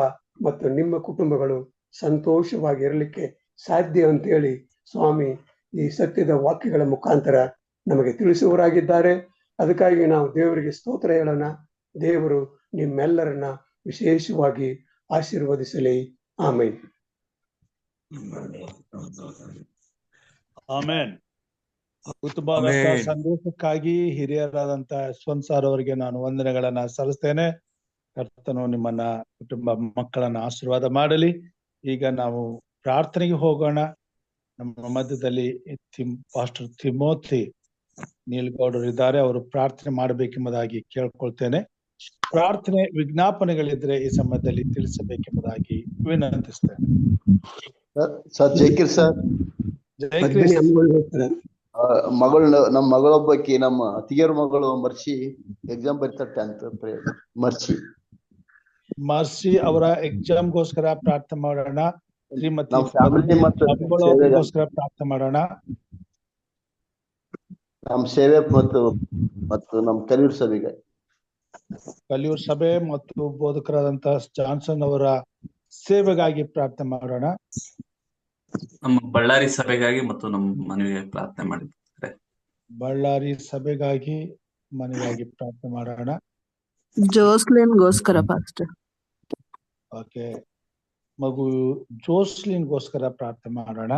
ಮತ್ತು ನಿಮ್ಮ ಕುಟುಂಬಗಳು ಸಂತೋಷವಾಗಿರಲಿಕ್ಕೆ ಸಾಧ್ಯ ಅಂತೇಳಿ ಸ್ವಾಮಿ ಈ ಸತ್ಯದ ವಾಕ್ಯಗಳ ಮುಖಾಂತರ ನಮಗೆ ತಿಳಿಸುವವರಾಗಿದ್ದಾರೆ. ಅದಕ್ಕಾಗಿ ನಾವು ದೇವರಿಗೆ ಸ್ತೋತ್ರ ಹೇಳೋಣ. ದೇವರು ನಿಮ್ಮೆಲ್ಲರನ್ನ ವಿಶೇಷವಾಗಿ ಆಶೀರ್ವದಿಸಲಿ. ಆಮೇನ್. ಆಮೇನ್. ಉತ್ತಮವಾದ ಸಂದೇಶಕ್ಕಾಗಿ ಹಿರಿಯರಾದಂತಹ ಯಶವಂತ್ ಸರ್ ಅವರಿಗೆ ನಾನು ವಂದನೆಗಳನ್ನ ಸಲ್ಲಿಸ್ತೇನೆ. ಕರ್ತನು ನಿಮ್ಮನ್ನ ಕುಟುಂಬ ಮಕ್ಕಳನ್ನ ಆಶೀರ್ವಾದ ಮಾಡಲಿ. ಈಗ ನಾವು ಪ್ರಾರ್ಥನೆಗೆ ಹೋಗೋಣ. ನಮ್ಮ ಮಧ್ಯದಲ್ಲಿ ಪಾಸ್ಟರ್ ತಿಮೋತಿ ನೀಲ್ಗೌಡರು ಇದ್ದಾರೆ. ಅವರು ಪ್ರಾರ್ಥನೆ ಮಾಡಬೇಕೆಂಬುದಾಗಿ ಕೇಳ್ಕೊಳ್ತೇನೆ. ಪ್ರಾರ್ಥನೆ ವಿಜ್ಞಾಪನೆಗಳಿದ್ರೆ ಈ ಸಮಯದಲ್ಲಿ ತಿಳಿಸಬೇಕೆಂಬುದಾಗಿ ವಿನಂತಿಸ್ತೇನೆ. ಸರ್ ಜೈಕಿರ್ ಸರ್, ಜೈ ಕ್ರಿಸ್ತ. ನಮ್ಮ ಮಗಳೊಬ್ಬಕಿ, ನಮ್ಮ ಅತ್ತಿಗೆಯರ ಮಗಳು ಮರ್ಷಿ ಎಕ್ಸಾಮ್ ಬರೀತಾರೆ 10th ಮರ್ಸಿ ಅವರ ಎಕ್ಸಾಮ್ಗೋಸ್ಕರ ಪ್ರಾರ್ಥನೆ ಮಾಡೋಣ. ಶ್ರೀಮತಿ ನಮ್ಮ ಫ್ಯಾಮಿಲಿ ಮಕ್ಕಳಗೋಸ್ಕರ ಪ್ರಾರ್ಥನೆ ಮಾಡೋಣ. ನಮ್ಮ ಸೇವೆ ಮತ್ತು ನಮ್ಮ ಕಲಿಯೂರ್ ಸಭೆಗೆ, ಕಲಿಯೂರ್ ಸಭೆ ಮತ್ತು ಬೋಧಕರಾದಂತಹ ಜಾನ್ಸನ್ ಅವರ ಸೇವೆಗಾಗಿ ಪ್ರಾರ್ಥನೆ ಮಾಡೋಣ. ನಮ್ಮ ಬಳ್ಳಾರಿ ಸಭೆಗಾಗಿ ಮತ್ತು ನಮ್ಮ ಮನೆಗೆ ಪ್ರಾರ್ಥನೆ ಮಾಡಿದ್ದಾರೆ. ಬಳ್ಳಾರಿ ಸಭೆಗಾಗಿ ಮನೆಗಾಗಿ ಪ್ರಾರ್ಥನೆ ಮಾಡೋಣ. ಜೋಸ್ಲಿನ್ಗೋಸ್ಕರ ಪಾಸ್ಟರ್. ಓಕೆ, ಮಗು ಜೋಸ್ಲಿನ್ಗೋಸ್ಕರ ಪ್ರಾರ್ಥನೆ ಮಾಡೋಣ.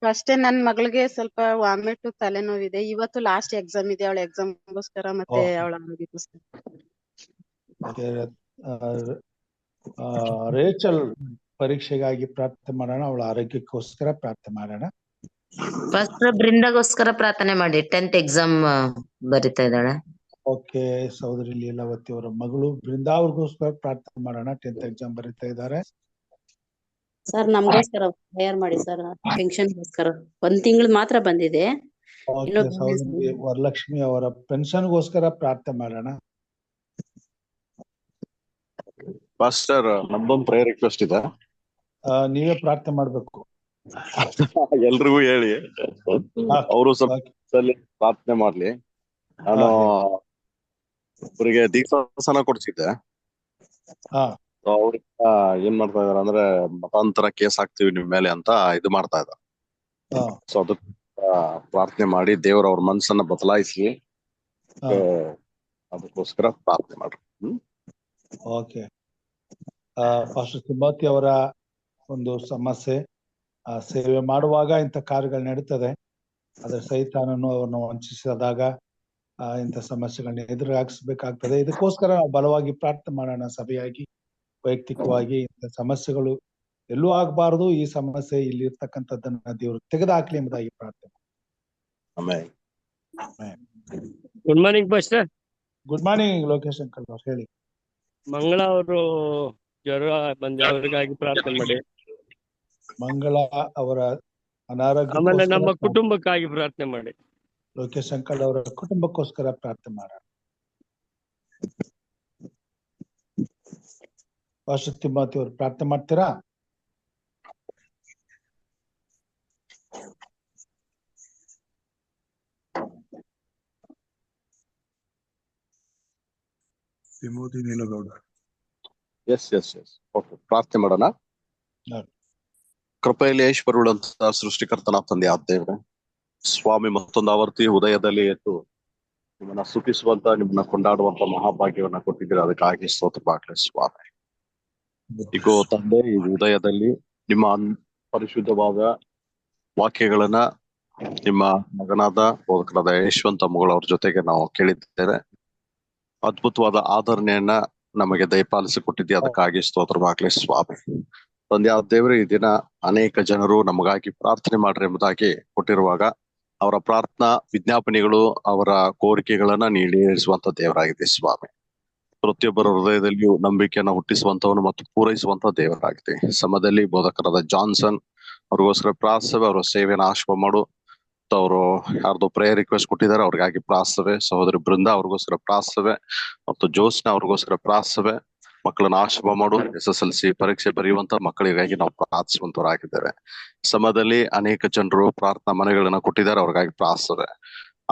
ಅಷ್ಟೇ, ನನ್ ಮಗಳಿಗೆ ಸ್ವಲ್ಪ ವಾಮಿಟ್ ತಲೆನೋವಿದೆ. ಇವತ್ತು ಲಾಸ್ಟ್ ಎಕ್ಸಾಮ್ ಇದೆ, ಅವಳ ಎಕ್ಸಾಮ್ಗೋಸ್ಕರ ಮತ್ತೆ ಅವಳ ಆರೋಗ್ಯಕ್ಕೋಸ್ಕರ. ರೇಚಲ್ ಪರೀಕ್ಷೆಗಾಗಿ ಪ್ರಾರ್ಥನೆ ಮಾಡೋಣ. ಅವಳ ಆರೋಗ್ಯಕ್ಕೋಸ್ಕರ ಪ್ರಾರ್ಥನೆ ಮಾಡೋಣ. ಪಾಸ್ಟರ್ ಬೃಂದಾಗೋಸ್ಕರ ಪ್ರಾರ್ಥನೆ ಮಾಡಿ, 10th ಎಕ್ಸಾಮ್ ಬರಿತಾ ಇದ್ದಾಳೆ. ಓಕೆ, ಸಹೋದರಿ ಲೀಲಾವತಿ ಅವರ ಮಗಳು ಬೃಂದಾ ಅವ್ರಿಗೋಸ್ಕರ ಪ್ರಾರ್ಥನೆ ಮಾಡೋಣ. 10th ಎಕ್ಸಾಮ್ ಬರಿತಾ ಇದ್ದಾರೆ. ಸರ್ ನಮ್ಗೋಸ್ಕರ ಪ್ರೇಯರ್ ಮಾಡಿ ಸರ್. ಪೆನ್ಷನ್ಗೋಸ್ಕರ 1 ತಿಂಗಳು ಮಾತ್ರ ಬಂದಿದೆ. ಓಕೆ, ಸಹೋದರಿ ವರಲಕ್ಷ್ಮಿ ಅವರ ಪೆನ್ಷನ್ಗೋಸ್ಕರ ಪ್ರಾರ್ಥನೆ ಮಾಡೋಣ. ಪಾಸ್ಟರ್, ನಮ್ದೊಂದು ಪ್ರೇಯರ್ ರಿಕ್ವೆಸ್ಟ್ ಇದೆ. ನೀವೇ ಪ್ರಾರ್ಥನೆ ಮಾಡ್ಬೇಕು. ಎಲ್ರಿಗೂ ಹೇಳಿ, ಅವರು ಸ್ವಲ್ಪ ಪ್ರಾರ್ಥನೆ ಮಾಡ್ಲಿ. ನಾನು ಒಬ್ಬರಿಗೆ ದೀಕ್ಷಾಸನ ಕೊಡ್ಸಿದ್ದೆ. ಅವ್ರಿಗೆ ಏನ್ ಮಾಡ್ತಾ ಇದಾರೆ ಅಂದ್ರೆ, ಮತಾಂತರ ಕೇಸ್ ಹಾಕ್ತಿವಿ ನಿಮ್ ಮೇಲೆ ಅಂತ ಇದು ಮಾಡ್ತಾ ಇದ್ದಾರೆ. ಸೊ ಅದಕ್ಕೆ ಪ್ರಾರ್ಥನೆ ಮಾಡಿ ದೇವ್ರ ಅವ್ರ ಮನ್ಸನ್ನ ಬದಲಾಯಿಸಿ, ಅದಕ್ಕೋಸ್ಕರ ಪ್ರಾರ್ಥನೆ ಮಾಡ್ರಿ. ಓಕೆ, ಪಾಸ್ಟರ್ ತಿಮೋತಿ ಅವರ ಒಂದು ಸಮಸ್ಯೆ, ಸೇವೆ ಮಾಡುವಾಗ ಇಂಥ ಕಾರ್ಯಗಳು ನಡೀತದೆ. ಆದ್ರೆ ಸೈತಾನನು ಅವ್ರನ್ನ ವಂಚಿಸಿದಾಗ ಇಂಥ ಸಮಸ್ಯೆಗಳನ್ನ ಎದುರಾಗಿಸ್ಬೇಕಾಗ್ತದೆ. ಇದಕ್ಕೋಸ್ಕರ ನಾವು ಬಲವಾಗಿ ಪ್ರಾರ್ಥನೆ ಮಾಡೋಣ. ಸಭೆಯಾಗಿ, ವೈಯಕ್ತಿಕವಾಗಿ ಇಂಥ ಸಮಸ್ಯೆಗಳು ಎಲ್ಲೂ ಆಗ್ಬಾರ್ದು. ಈ ಸಮಸ್ಯೆ ಇಲ್ಲಿ ಇರ್ತಕ್ಕಂಥದ್ದನ್ನ ದೇವರು ತೆಗೆದುಹಾಕ್ಲಿ ಎಂಬುದಾಗಿ ಪ್ರಾರ್ಥನೆ. Good morning pastor. Good morning Lokesh uncle ಅವ್ರು, ಹೇಳಿ. ಮಂಗಳ ಅವರು ಜ್ವರ ಬಂದ, ಅವರಿಗಾಗಿ ಪ್ರಾರ್ಥನೆ ಮಾಡಿ. ಮಂಗಳ ಅವರ ಅನಾರೋಗ್ಯ, ಆಮೇಲೆ ನಮ್ಮ ಕುಟುಂಬಕ್ಕಾಗಿ ಪ್ರಾರ್ಥನೆ ಮಾಡಿ. ಲೋಕೇಶ್ ಅಂಕಲ್ ಅವರ ಕುಟುಂಬಕ್ಕೋಸ್ಕರ ಪ್ರಾರ್ಥನೆ ಮಾಡೋಣ. ಪಾಸ್ಟರ್ ತಿಮೋತಿ ಅವರು ಪ್ರಾರ್ಥನೆ ಮಾಡ್ತೀರಾ? ತಿಮೋತಿ ನೀಲಗೌಡ. ಎಸ್. ಓಕೆ, ಪ್ರಾರ್ಥನೆ ಮಾಡೋಣ. ಕೃಪೆಯಲ್ಲಿ ಐಶ್ವರ್ಯವುಳ್ಳಂತ ಸೃಷ್ಟಿಕರ್ತನ ತಂದೆ ದೇವ್ರೆ, ಸ್ವಾಮಿ, ಮತ್ತೊಂದು ಆವರ್ತಿ ಉದಯದಲ್ಲಿ ಎದ್ದು ನಿಮ್ಮನ್ನ ಸುಖಿಸುವಂತ, ನಿಮ್ಮನ್ನ ಕೊಂಡಾಡುವಂತ ಮಹಾಭಾಗ್ಯವನ್ನ ಕೊಟ್ಟಿದ್ದೀರಾ. ಅದಕ್ಕಾಗಿ ಸ್ತೋತ್ರವಾಗಲಿ ಸ್ವಾಮಿ. ಈಗೋ ತಂದೆ, ಈ ಉದಯದಲ್ಲಿ ನಿಮ್ಮ ಪರಿಶುದ್ಧವಾದ ವಾಕ್ಯಗಳನ್ನ ನಿಮ್ಮ ಮಗನಾದ ಬೋಧಕರಾದ ಯಶವಂತ ಮಗಳವ್ರ ಜೊತೆಗೆ ನಾವು ಕೇಳಿದ್ದೇವೆ. ಅದ್ಭುತವಾದ ಆಧರಣೆಯನ್ನ ನಮಗೆ ದಯಪಾಲಿಸಿ ಕೊಟ್ಟಿದ್ದೀಯ. ಅದಕ್ಕಾಗಿ ಸ್ತೋತ್ರವಾಗಲಿ ಸ್ವಾಮಿ. ತಂದೆ ದೇವರೇ, ಈ ದಿನ ಅನೇಕ ಜನರು ನಮಗಾಗಿ ಪ್ರಾರ್ಥನೆ ಮಾಡ್ರಿ ಎಂಬುದಾಗಿ ಕೊಟ್ಟಿರುವಾಗ, ಅವರ ಪ್ರಾರ್ಥನಾ ವಿಜ್ಞಾಪನೆಗಳು, ಅವರ ಕೋರಿಕೆಗಳನ್ನ ಈಡೇರಿಸುವಂತ ದೇವರಾಗಿದೆ ಸ್ವಾಮಿ. ಪ್ರತಿಯೊಬ್ಬರ ಹೃದಯದಲ್ಲಿಯೂ ನಂಬಿಕೆಯನ್ನ ಹುಟ್ಟಿಸುವಂತವನು ಮತ್ತು ಪೂರೈಸುವಂತ ದೇವರಾಗಿದೆ. ಸಮಯದಲ್ಲಿ ಬೋಧಕರಾದ ಜಾನ್ಸನ್ ಅವ್ರಿಗೋಸ್ಕರ ಪ್ರಾರ್ಥನೆ, ಅವರ ಸೇವೆಯನ್ನು ಆಶ್ರಮ ಮಾಡು. ಅವರು ಯಾರ್ದೋ ಪ್ರೇಯರ್ ರಿಕ್ವೆಸ್ಟ್ ಕೊಟ್ಟಿದ್ದಾರೆ, ಅವ್ರಿಗಾಗಿ ಪ್ರಾರ್ಥನೆ. ಸಹೋದರಿ ಬೃಂದಾ ಅವ್ರಿಗೋಸ್ಕರ ಪ್ರಾರ್ಥನೆ ಮತ್ತು ಜೋಸ್ನ ಅವ್ರಿಗೋಸ್ಕರ ಪ್ರಾರ್ಥನೆ. ಮಕ್ಕಳನ್ನ ಆಶ್ರಮ ಮಾಡು. SSLC ಪರೀಕ್ಷೆ ಬರೆಯುವಂತ ಮಕ್ಕಳಿಗಾಗಿ ನಾವು ಪ್ರಾರ್ಥಿಸುವಂತವರಾಗಿದ್ದೇವೆ. ಸಮಯದಲ್ಲಿ ಅನೇಕ ಜನರು ಪ್ರಾರ್ಥನಾ ಮನೆಗಳನ್ನ ಕೊಟ್ಟಿದ್ದಾರೆ, ಅವ್ರಿಗಾಗಿ ಪ್ರಾರ್ಥನೆ.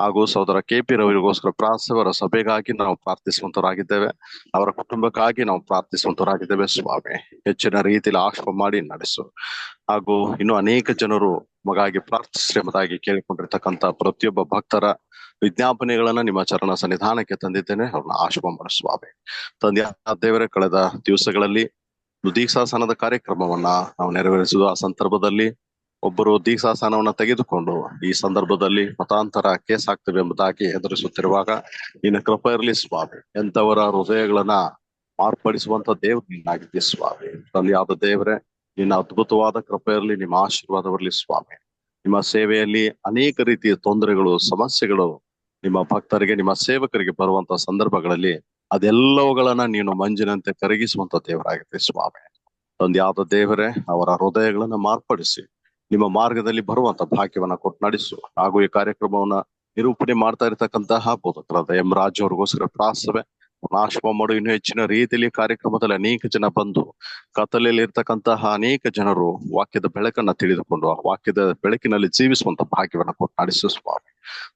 ಹಾಗೂ ಸಹೋದರ KP ರವರಿಗೋಸ್ಕರ ಪ್ರಾರ್ಥನೆ, ಅವರ ಸಭೆಗಾಗಿ ನಾವು ಪ್ರಾರ್ಥಿಸುವಂತವರಾಗಿದ್ದೇವೆ. ಅವರ ಕುಟುಂಬಕ್ಕಾಗಿ ನಾವು ಪ್ರಾರ್ಥಿಸುವಂತವರಾಗಿದ್ದೇವೆ ಸ್ವಾಮಿ. ಹೆಚ್ಚಿನ ರೀತಿಯಲ್ಲಿ ಆಶ್ರಮ ಮಾಡಿ ನಡೆಸು. ಹಾಗೂ ಇನ್ನು ಅನೇಕ ಜನರು ಮಗಾಗಿ ಪ್ರಾರ್ಥಿಸ್ರಿ ಎಂಬುದಾಗಿ ಕೇಳಿಕೊಂಡಿರ್ತಕ್ಕಂಥ ಪ್ರತಿಯೊಬ್ಬ ಭಕ್ತರ ವಿಜ್ಞಾಪನೆಗಳನ್ನ ನಿಮ್ಮ ಚರಣ ಸನ್ನಿಧಾನಕ್ಕೆ ತಂದಿದ್ದೇನೆ. ಅವ್ರನ್ನ ಆಶ್ರಮ ಮಾಡು ಸ್ವಾಮಿ. ತಂದೆ ದೇವರೇ, ಕಳೆದ ದಿವಸಗಳಲ್ಲಿ ದೀಕ್ಷಾಸನದ ಕಾರ್ಯಕ್ರಮವನ್ನ ನಾವು ನೆರವೇರಿಸುವ ಆ ಸಂದರ್ಭದಲ್ಲಿ ಒಬ್ಬರು ದೀಕ್ಷಾಸನವನ್ನ ತೆಗೆದುಕೊಂಡು ಈ ಸಂದರ್ಭದಲ್ಲಿ ಮತಾಂತರ ಕೇಸ್ ಆಗ್ತವೆ ಎಂಬುದಾಗಿ ಎದುರಿಸುತ್ತಿರುವಾಗ ನಿನ್ನ ಕೃಪೆ ಇರಲಿ ಸ್ವಾಮಿ. ಎಂತವರ ಹೃದಯಗಳನ್ನ ಮಾರ್ಪಡಿಸುವಂತ ದೇವ್ರು ನೀನಾಗಿದ್ದೀಯ ಸ್ವಾಮಿ. ತಂದೆಯಾದ ದೇವರೇ, ನಿನ್ನ ಅದ್ಭುತವಾದ ಕೃಪೆಯಲ್ಲಿ ನಿಮ್ಮ ಆಶೀರ್ವಾದವಿರಲಿ ಸ್ವಾಮಿ. ನಿಮ್ಮ ಸೇವೆಯಲ್ಲಿ ಅನೇಕ ರೀತಿಯ ತೊಂದರೆಗಳು, ಸಮಸ್ಯೆಗಳು ನಿಮ್ಮ ಭಕ್ತರಿಗೆ, ನಿಮ್ಮ ಸೇವಕರಿಗೆ ಬರುವಂತ ಸಂದರ್ಭಗಳಲ್ಲಿ ಅದೆಲ್ಲವುಗಳನ್ನ ನೀನು ಮಂಜಿನಂತೆ ಕರಗಿಸುವಂತ ದೇವರಾಗಿದೆ ಸ್ವಾಮಿ. ತಂದೆಯಾದ ದೇವರೇ, ಅವರ ಹೃದಯಗಳನ್ನ ಮಾರ್ಪಡಿಸಿ ನಿಮ್ಮ ಮಾರ್ಗದಲ್ಲಿ ಬರುವಂತ ಭಾಗ್ಯವನ್ನ ಕೊಟ್ಟು ನಡೆಸು. ಹಾಗೂ ಈ ಕಾರ್ಯಕ್ರಮವನ್ನ ನಿರೂಪಣೆ ಮಾಡ್ತಾ ಇರತಕ್ಕಂತಹ ಬೋಧಕರಾದ ಎಂ ರಾಜ್ ಅವ್ರಿಗೋಸ್ಕರ ಪ್ರಾರ್ಥನೆ. ನಾಶವ ಮಾಡು, ಇನ್ನೂ ಹೆಚ್ಚಿನ ರೀತಿಯಲ್ಲಿ ಕಾರ್ಯಕ್ರಮದಲ್ಲಿ ಅನೇಕ ಜನ ಬಂದು ಕತ್ತಲೆಯಲ್ಲಿ ಇರ್ತಕ್ಕಂತಹ ಅನೇಕ ಜನರು ವಾಕ್ಯದ ಬೆಳಕನ್ನ ತಿಳಿದುಕೊಂಡು ಆ ವಾಕ್ಯದ ಬೆಳಕಿನಲ್ಲಿ ಜೀವಿಸುವಂತ ಭಾಗ್ಯವನ್ನ ಕೊಟ್ಟು ನಡೆಸು ಸ್ವಾಮಿ.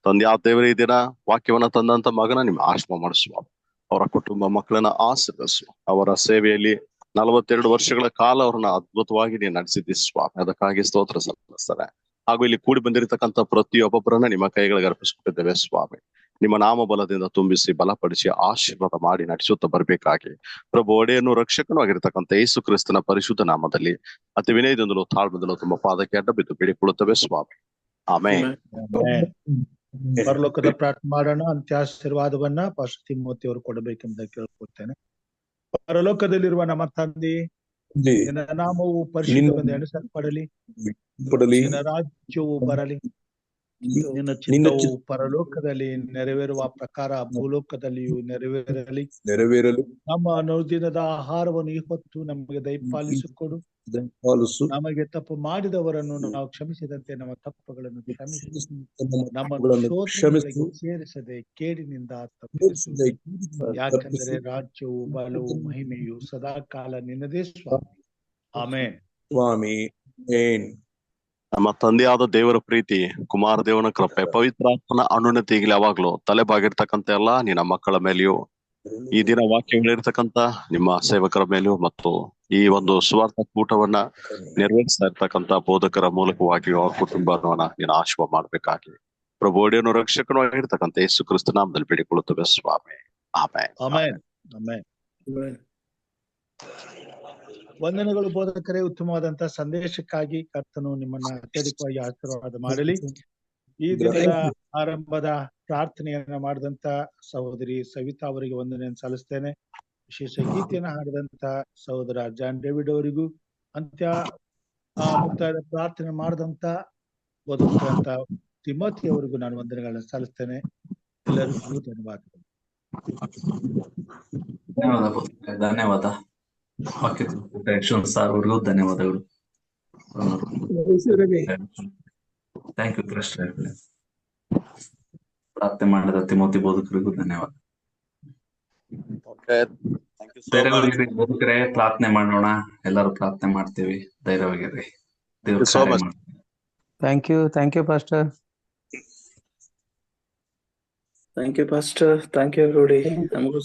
ತಂದೆಯಾದ ದೇವರೇ, ಈ ದಿನ ವಾಕ್ಯವನ್ನ ತಂದಂತ ಮಗನ ನಿಮ್ಮ ಆಶ್ರಮ ಮಾಡು ಸ್ವಾಮಿ. ಅವರ ಕುಟುಂಬ ಮಕ್ಕಳನ್ನ ಆಶೀರ್ವದಿಸು. ಅವರ ಸೇವೆಯಲ್ಲಿ 42 ವರ್ಷಗಳ ಕಾಲ ಅವ್ರನ್ನ ಅದ್ಭುತವಾಗಿ ನೀನು ನಡೆಸಿದ್ದಿ ಸ್ವಾಮಿ. ಅದಕ್ಕಾಗಿ ಸ್ತೋತ್ರ ಸಲ್ಲಿಸ್ತಾರೆ. ಹಾಗೂ ಇಲ್ಲಿ ಕೂಡಿ ಬಂದಿರತಕ್ಕಂಥ ಪ್ರತಿಯೊಬ್ಬೊಬ್ಬರನ್ನ ನಿಮ್ಮ ಕೈಗಳಿಗೆ ಅರ್ಪಿಸಿಕೊಟ್ಟಿದ್ದೇವೆ ಸ್ವಾಮಿ. ನಿಮ್ಮ ನಾಮ ಬಲದಿಂದ ತುಂಬಿಸಿ ಬಲಪಡಿಸಿ ಆಶೀರ್ವಾದ ಮಾಡಿ ನಡೆಸುತ್ತಾ ಬರ್ಬೇಕಾಗಿ ಪ್ರಭು ಒಡೆಯನ್ನು ರಕ್ಷಕನೂ ಆಗಿರ್ತಕ್ಕಂಥ ಯೇಸು ಕ್ರಿಸ್ತನ ಪರಿಶುದ್ಧ ನಾಮದಲ್ಲಿ ಅತಿ ವಿನಯದಿಂದಲೂ ತಾಳ್ಮೆದಲ್ಲೂ ತುಂಬ ಪಾದಕ್ಕೆ ಅಡ್ಡ ಬಿದ್ದು ಬೇಡಿಕೊಳ್ಳುತ್ತವೆ ಸ್ವಾಮಿ. ಆಮೇನ್. ಪರಲೋಕದ ಪ್ರಾರ್ಥನೆ ಮಾಡೋಣ. ಅಂತ್ಯಾಶೀರ್ವಾದವನ್ನ ಪಾಸ್ಟರ್ ತಿಮೋತಿ ಅವರು ಕೊಡಬೇಕೆಂದು ಕೇಳ್ಕೊಳ್ತೇನೆ. ಪರಲೋಕದಲ್ಲಿರುವ ನಮ್ಮ ತಂದೆ, ನಿನ್ನ ನಾಮವು ಪರಿಶುದ್ಧವೆಂದು ಎಣಿಸಲ್ಪಡಲಿ, ನಿನ್ನ ರಾಜ್ಯವು ಬರಲಿ, ನಿನ್ನ ಚಿತ್ತವು ಪರಲೋಕದಲ್ಲಿ ನೆರವೇರುವ ಪ್ರಕಾರ ಭೂಲೋಕದಲ್ಲಿಯೂ ನೆರವೇರಲಿ. ನಮ್ಮ ಅನುದಿನದ ಆಹಾರವನ್ನು ಇವತ್ತು ನಮಗೆ ದಯಪಾಲಿಸಿಕೊಡು. ನಮಗೆ ತಪ್ಪು ಮಾಡಿದವರನ್ನು ನಾವು ಕ್ಷಮಿಸಿದಂತೆ ನಮ್ಮ ತಪ್ಪುಗಳನ್ನು ಕ್ಷಮಿಸಿ, ನಮ್ಮನ್ನು ಶೋಧನೆಗೆ ಸೇರಿಸದೆ ಕೇಡಿನಿಂದ ತಪ್ಪಿಸು. ಯಾಕಂದರೆ ರಾಜ್ಯವು, ಬಲವು, ಮಹಿಮೆಯು ಸದಾ ಕಾಲ ನಿನ್ನದೇ ಸ್ವಾಮಿ. ಆಮೇನ್. ಸ್ವಾಮಿ. ನಮ್ಮ ತಂದೆಯಾದ ದೇವರ ಪ್ರೀತಿ, ಕುಮಾರ ದೇವನ ಕೃಪೆ, ಪವಿತ್ರಾತ್ಮನ ಅನುನ್ನತಿ ಈಗಲೇ ಯಾವಾಗ್ಲೂ ತಲೆಬಾಗಿರ್ತಕ್ಕಂಥ ಎಲ್ಲಾ ನಿನ್ನ ಮಕ್ಕಳ ಮೇಲೆಯೂ, ಈ ದಿನ ವಾಕ್ಯ ಹೇಳಿರ್ತಕ್ಕಂಥ ನಿಮ್ಮ ಸೇವಕರ ಮೇಲೆಯೂ ಮತ್ತು ಈ ಒಂದು ಸ್ವಾರ್ಥ ಕೂಟವನ್ನ ನೆರವೇರಿಸ್ತಾ ಇರ್ತಕ್ಕಂಥ ಬೋಧಕರ ಮೂಲಕವಾಗಿ ಅವ್ರ ಕುಟುಂಬವನ್ನ ನೀನು ಆಶೀರ್ವಾದ ಮಾಡ್ಬೇಕಾಗಿ ಪ್ರಭು ಒಡೆಯನು ರಕ್ಷಕನೂ ಆಗಿರ್ತಕ್ಕಂಥ ಯೇಸು ಕ್ರಿಸ್ತ ನಾಮದಲ್ಲಿ ಬೇಡಿಕೊಳ್ಳುತ್ತೇವೆ ಸ್ವಾಮಿ. ಆಮೇನ್. ಆಮೇನ್. ಆಮೇನ್. ವಂದನೆಗಳು ಬೋಧಕರೇ. ಉತ್ತಮವಾದಂತಹ ಸಂದೇಶಕ್ಕಾಗಿ ಕರ್ತನು ನಿಮ್ಮನ್ನ ಅತ್ಯಧಿಕವಾಗಿ ಆಶೀರ್ವಾದ ಮಾಡಲಿ. ಈ ದಿನದ ಆರಂಭದ ಪ್ರಾರ್ಥನೆಯನ್ನ ಮಾಡಿದಂತ ಸಹೋದರಿ ಸವಿತಾ ಅವರಿಗೆ ವಂದನೆಯನ್ನು ಸಲ್ಲಿಸ್ತೇನೆ. ವಿಶೇಷ ಗೀತೆಯನ್ನ ಹಾಡಿದಂತ ಸಹೋದರ ಜಾನ್ ಡೇವಿಡ್ ಅವರಿಗೂ, ಮುಕ್ತಾಯದ ಪ್ರಾರ್ಥನೆ ಮಾಡಿದಂತ ಬೋಧಕರಂತ ತಿಮೋತಿ ಅವರಿಗೂ ನಾನು ವಂದನೆಗಳನ್ನ ಸಲ್ಲಿಸ್ತೇನೆ. ಎಲ್ಲರಿಗೂ ಧನ್ಯವಾದಗಳು. ಧನ್ಯವಾದ. ಸರ್ ಅವ್ರಿಗೂ ಧನ್ಯವಾದಗಳು. Thank you Krishna. ಪ್ರಾರ್ಥನೆ ಮಾಡಿದ ತಿಮೋತಿ ಬೋಧಕರಿಗೂ ಧನ್ಯವಾದ. ಬೋಧಕರೇ, ಪ್ರಾರ್ಥನೆ ಮಾಡೋಣ. ಎಲ್ಲರೂ ಪ್ರಾರ್ಥನೆ ಮಾಡ್ತೀವಿ. ಧೈರ್ಯವಾಗಿರ್ರಿ. ದೇವ್ರ thank you pastor. Thank you pastor. Thank you everybody. ನಮಗೂ